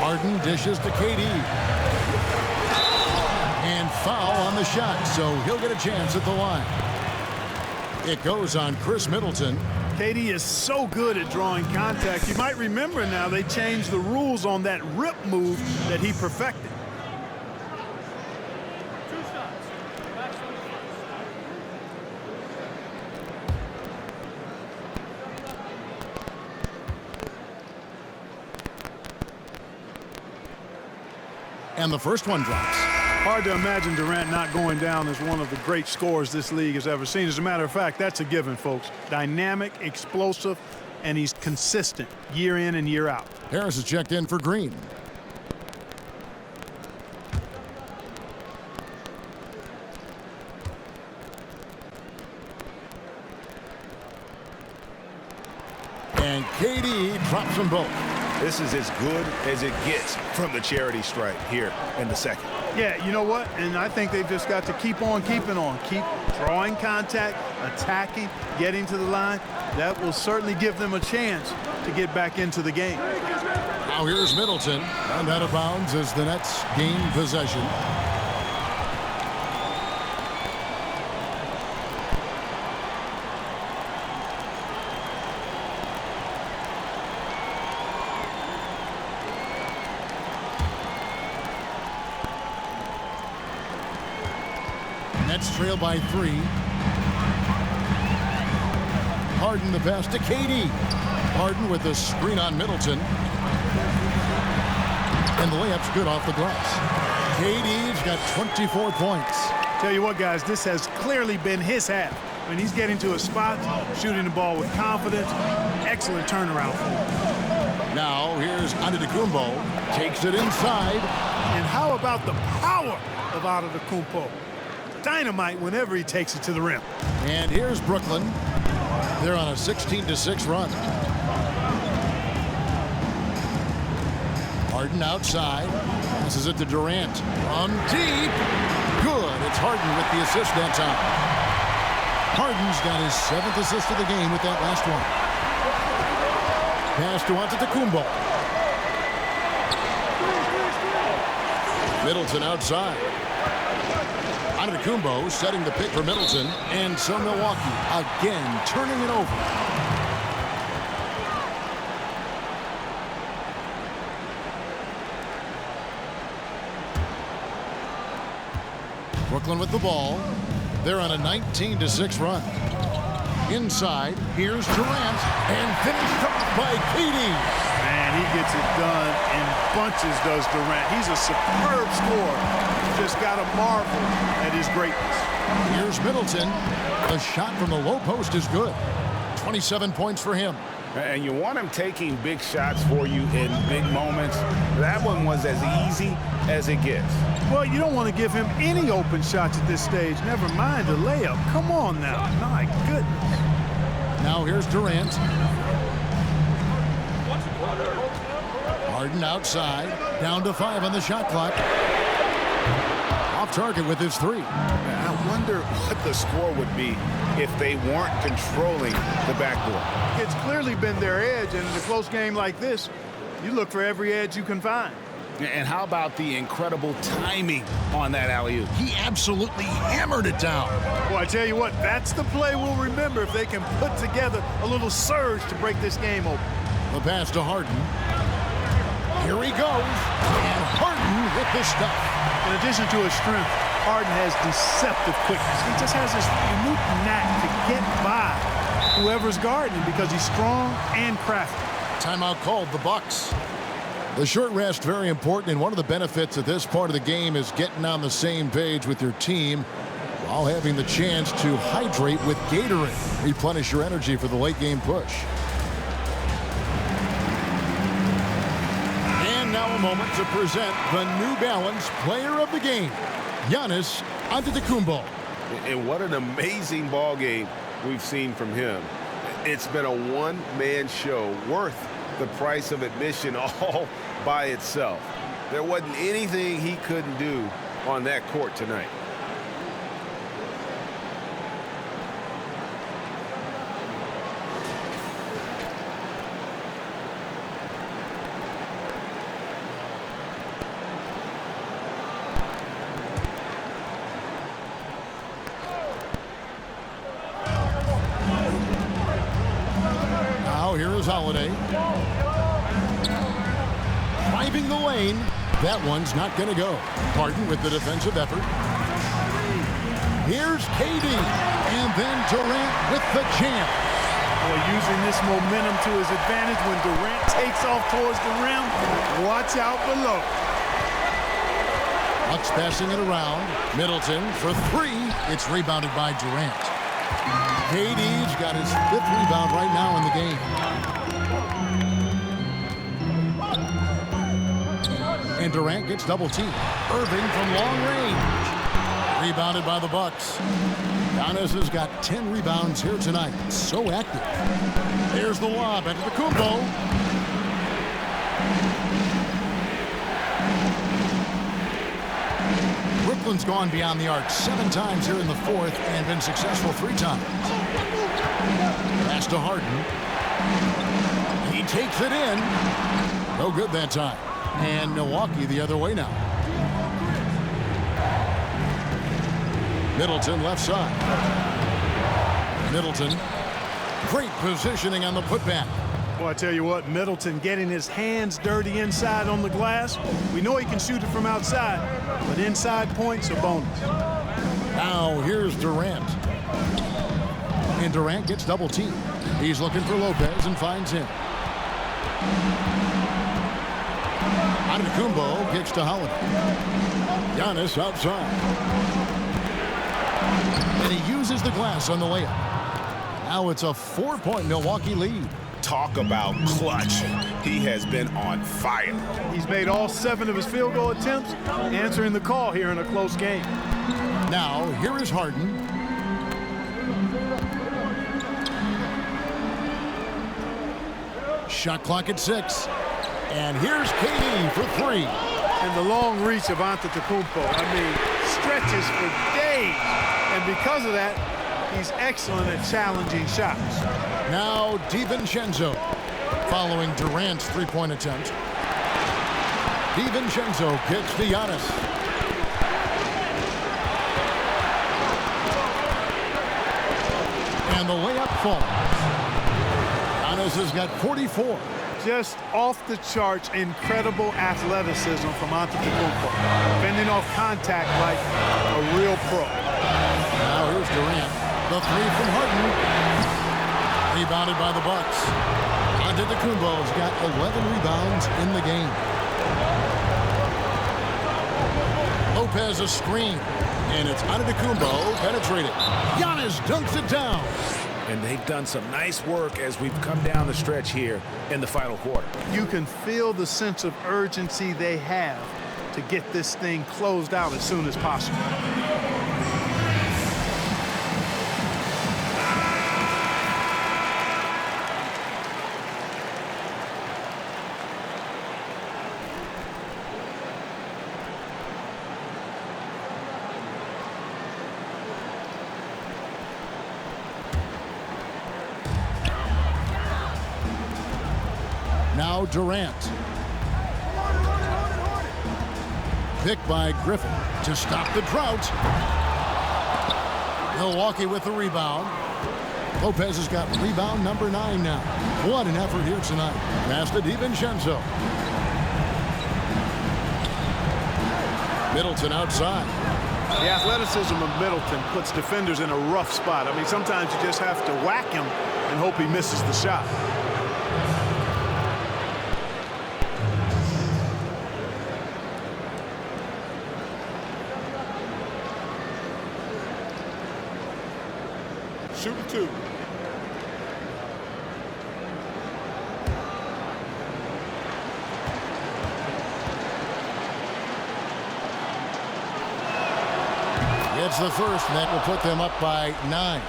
Harden dishes to KD. And foul on the shot, so he'll get a chance at the line. It goes on Chris Middleton. KD is so good at drawing contact. You might remember now they changed the rules on that rip move that he perfected. And the first one drops. Hard to imagine Durant not going down as one of the great scorers this league has ever seen. As a matter of fact, that's a given, folks. Dynamic, explosive, and he's consistent year in and year out. Harris is checked in for Green. And KD drops them both. This is as good as it gets from the charity stripe here in the second. Yeah, you know what? And I think they've just got to keep on keeping on. Keep drawing contact, attacking, getting to the line. That will certainly give them a chance to get back into the game. Now here's Middleton. And out of bounds as the Nets gain possession. Nets trail by 3. Harden the pass to KD. Harden with the screen on Middleton. And the layup's good off the glass. KD's got 24 points. Tell you what, guys, this has clearly been his half. When he's getting to a spot, shooting the ball with confidence, excellent turnaround for him. Now here's Antetokounmpo. Takes it inside. And how about the power of Antetokounmpo? Dynamite whenever he takes it to the rim. And here's Brooklyn. They're on a 16-6 run. Harden outside. Passes it to Durant. From deep. Good. It's Harden with the assist that time. Harden's got his 7th assist of the game with that last one. Pass to Antetokounmpo. Middleton outside. Antetokounmpo setting the pick for Middleton, and so Milwaukee again turning it over. Brooklyn with the ball. They're on a 19-6 run. Inside, here's Durant, and finished off by KD. Man, he gets it done in bunches, does Durant. He's a superb scorer. Just got to marvel at his greatness. Here's Middleton. The shot from the low post is good. 27 points for him. And you want him taking big shots for you in big moments. That one was as easy as it gets. Well, you don't want to give him any open shots at this stage. Never mind a layup. Come on now. My goodness. Now here's Durant. Harden outside. Down to 5 on the shot clock. Off target with his 3. I wonder what the score would be if they weren't controlling the backdoor. It's clearly been their edge, and in a close game like this, you look for every edge you can find. And how about the incredible timing on that alley-oop? He absolutely hammered it down. Well, I tell you what, that's the play we'll remember if they can put together a little surge to break this game open. The pass to Harden. Here he goes, and Harden with the stuff. In addition to his strength, Harden has deceptive quickness. He just has this unique knack to get by whoever's guarding him because he's strong and crafty. Timeout called, the Bucks. The short rest, very important, and one of the benefits of this part of the game is getting on the same page with your team while having the chance to hydrate with Gatorade. Replenish your energy for the late game push. Now a moment to present the New Balance Player of the Game, Giannis Antetokounmpo. And what an amazing ball game we've seen from him. It's been a one-man show worth the price of admission all by itself. There wasn't anything he couldn't do on that court tonight. Here is Holiday. Driving the lane. That one's not going to go. Harden with the defensive effort. Here's KD. And then Durant with the jam. Boy, using this momentum to his advantage when Durant takes off towards the rim. Watch out below. Bucks passing it around. Middleton for 3. It's rebounded by Durant. KD's got his 5th rebound right now in the game. And Durant gets double teamed. Irving from long range. Rebounded by the Bucks. Giannis has got 10 rebounds here tonight. So active. There's the lob into the Antetokounmpo. Brooklyn's gone beyond the arc 7 times here in the fourth and been successful 3 times. Pass to Harden. He takes it in. No good that time. And Milwaukee the other way now. Middleton left side. Middleton. Great positioning on the putback. Well, I tell you what, Middleton getting his hands dirty inside on the glass. We know he can shoot it from outside, but inside points are bonus. Now here's Durant. And Durant gets double teamed. He's looking for Lopez and finds him. Antetokounmpo kicks to Holiday. Giannis outside. And he uses the glass on the layup. Now it's a 4-point Milwaukee lead. Talk about clutch. He has been on fire. He's made all 7 of his field goal attempts, answering the call here in a close game. Now, here is Harden. Shot clock at 6. And here's KD for 3. And the long reach of Antetokounmpo, stretches for days. And because of that, he's excellent at challenging shots. Now DiVincenzo following Durant's 3-point attempt. DiVincenzo kicks to Giannis. And the layup falls. Giannis has got 44. Just off the charts, incredible athleticism from Antetokounmpo. Fending off contact like a real pro. Now here's Durant. The 3 from Harden. Rebounded by the Bucks. Antetokounmpo's got 11 rebounds in the game. Lopez a screen. And it's Antetokounmpo penetrated. Giannis dunks it down. And they've done some nice work as we've come down the stretch here in the final quarter. You can feel the sense of urgency they have to get this thing closed out as soon as possible. Now Durant. Picked by Griffin to stop the drought. Milwaukee with the rebound. Lopez has got rebound number 9 now. What an effort here tonight. Pass to DiVincenzo. Middleton outside. The athleticism of Middleton puts defenders in a rough spot. Sometimes you just have to whack him and hope he misses the shot. Shooting 2. It's the first, and that will put them up by 9.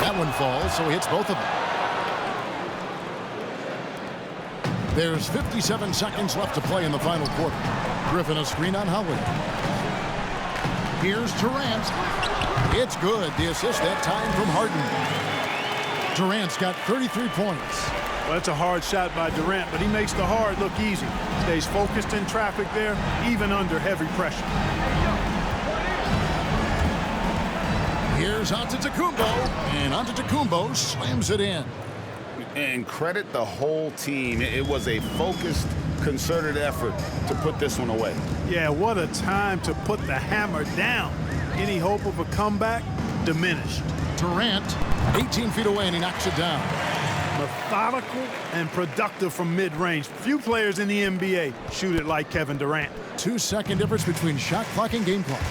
That one falls, so he hits both of them. There's 57 seconds left to play in the final quarter. Griffin a screen on Howard. Here's Durant. It's good. The assist that time from Harden. Durant's got 33 points. Well, that's a hard shot by Durant, but he makes the hard look easy. Stays focused in traffic there, even under heavy pressure. Here's Antetokounmpo, and Antetokounmpo slams it in. And credit the whole team. It was a focused, concerted effort to put this one away. Yeah, what a time to put the hammer down. Any hope of a comeback? Diminished. Durant, 18 feet away, and he knocks it down. Methodical and productive from mid-range. Few players in the NBA shoot it like Kevin Durant. 2-second difference between shot clock and game clock.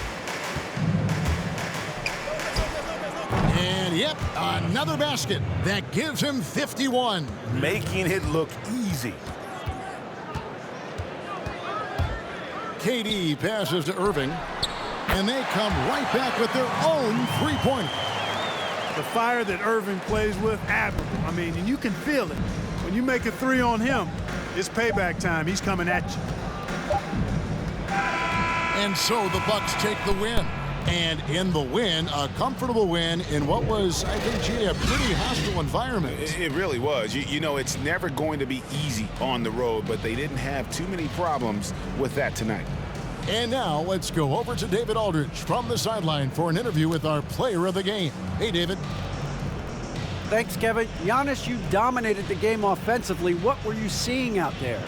And yep, another basket that gives him 51. Making it look easy. KD passes to Irving, and they come right back with their own three-pointer. The fire that Irving plays with, admirable. I mean, and you can feel it. When you make a three on him, it's payback time. He's coming at you. And so the Bucks take the win. And in the win, a comfortable win in what was, I think, a pretty hostile environment. It really was. You know, it's never going to be easy on the road, but they didn't have too many problems with that tonight. And now let's go over to David Aldridge from the sideline for an interview with our player of the game. Hey, David. Thanks, Kevin. Giannis, you dominated the game offensively. What were you seeing out there?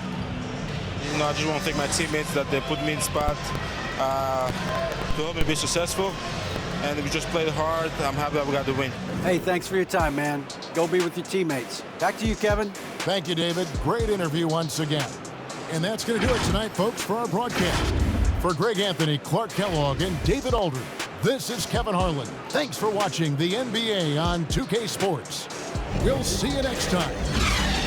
You know, I just want to thank my teammates that they put me in spot to help me be successful. And we just played hard. I'm happy that we got the win. Hey, thanks for your time, man. Go be with your teammates. Back to you, Kevin. Thank you, David. Great interview once again. And that's going to do it tonight, folks, for our broadcast. For Greg Anthony, Clark Kellogg, and David Aldridge, this is Kevin Harlan. Thanks for watching the NBA on 2K Sports. We'll see you next time.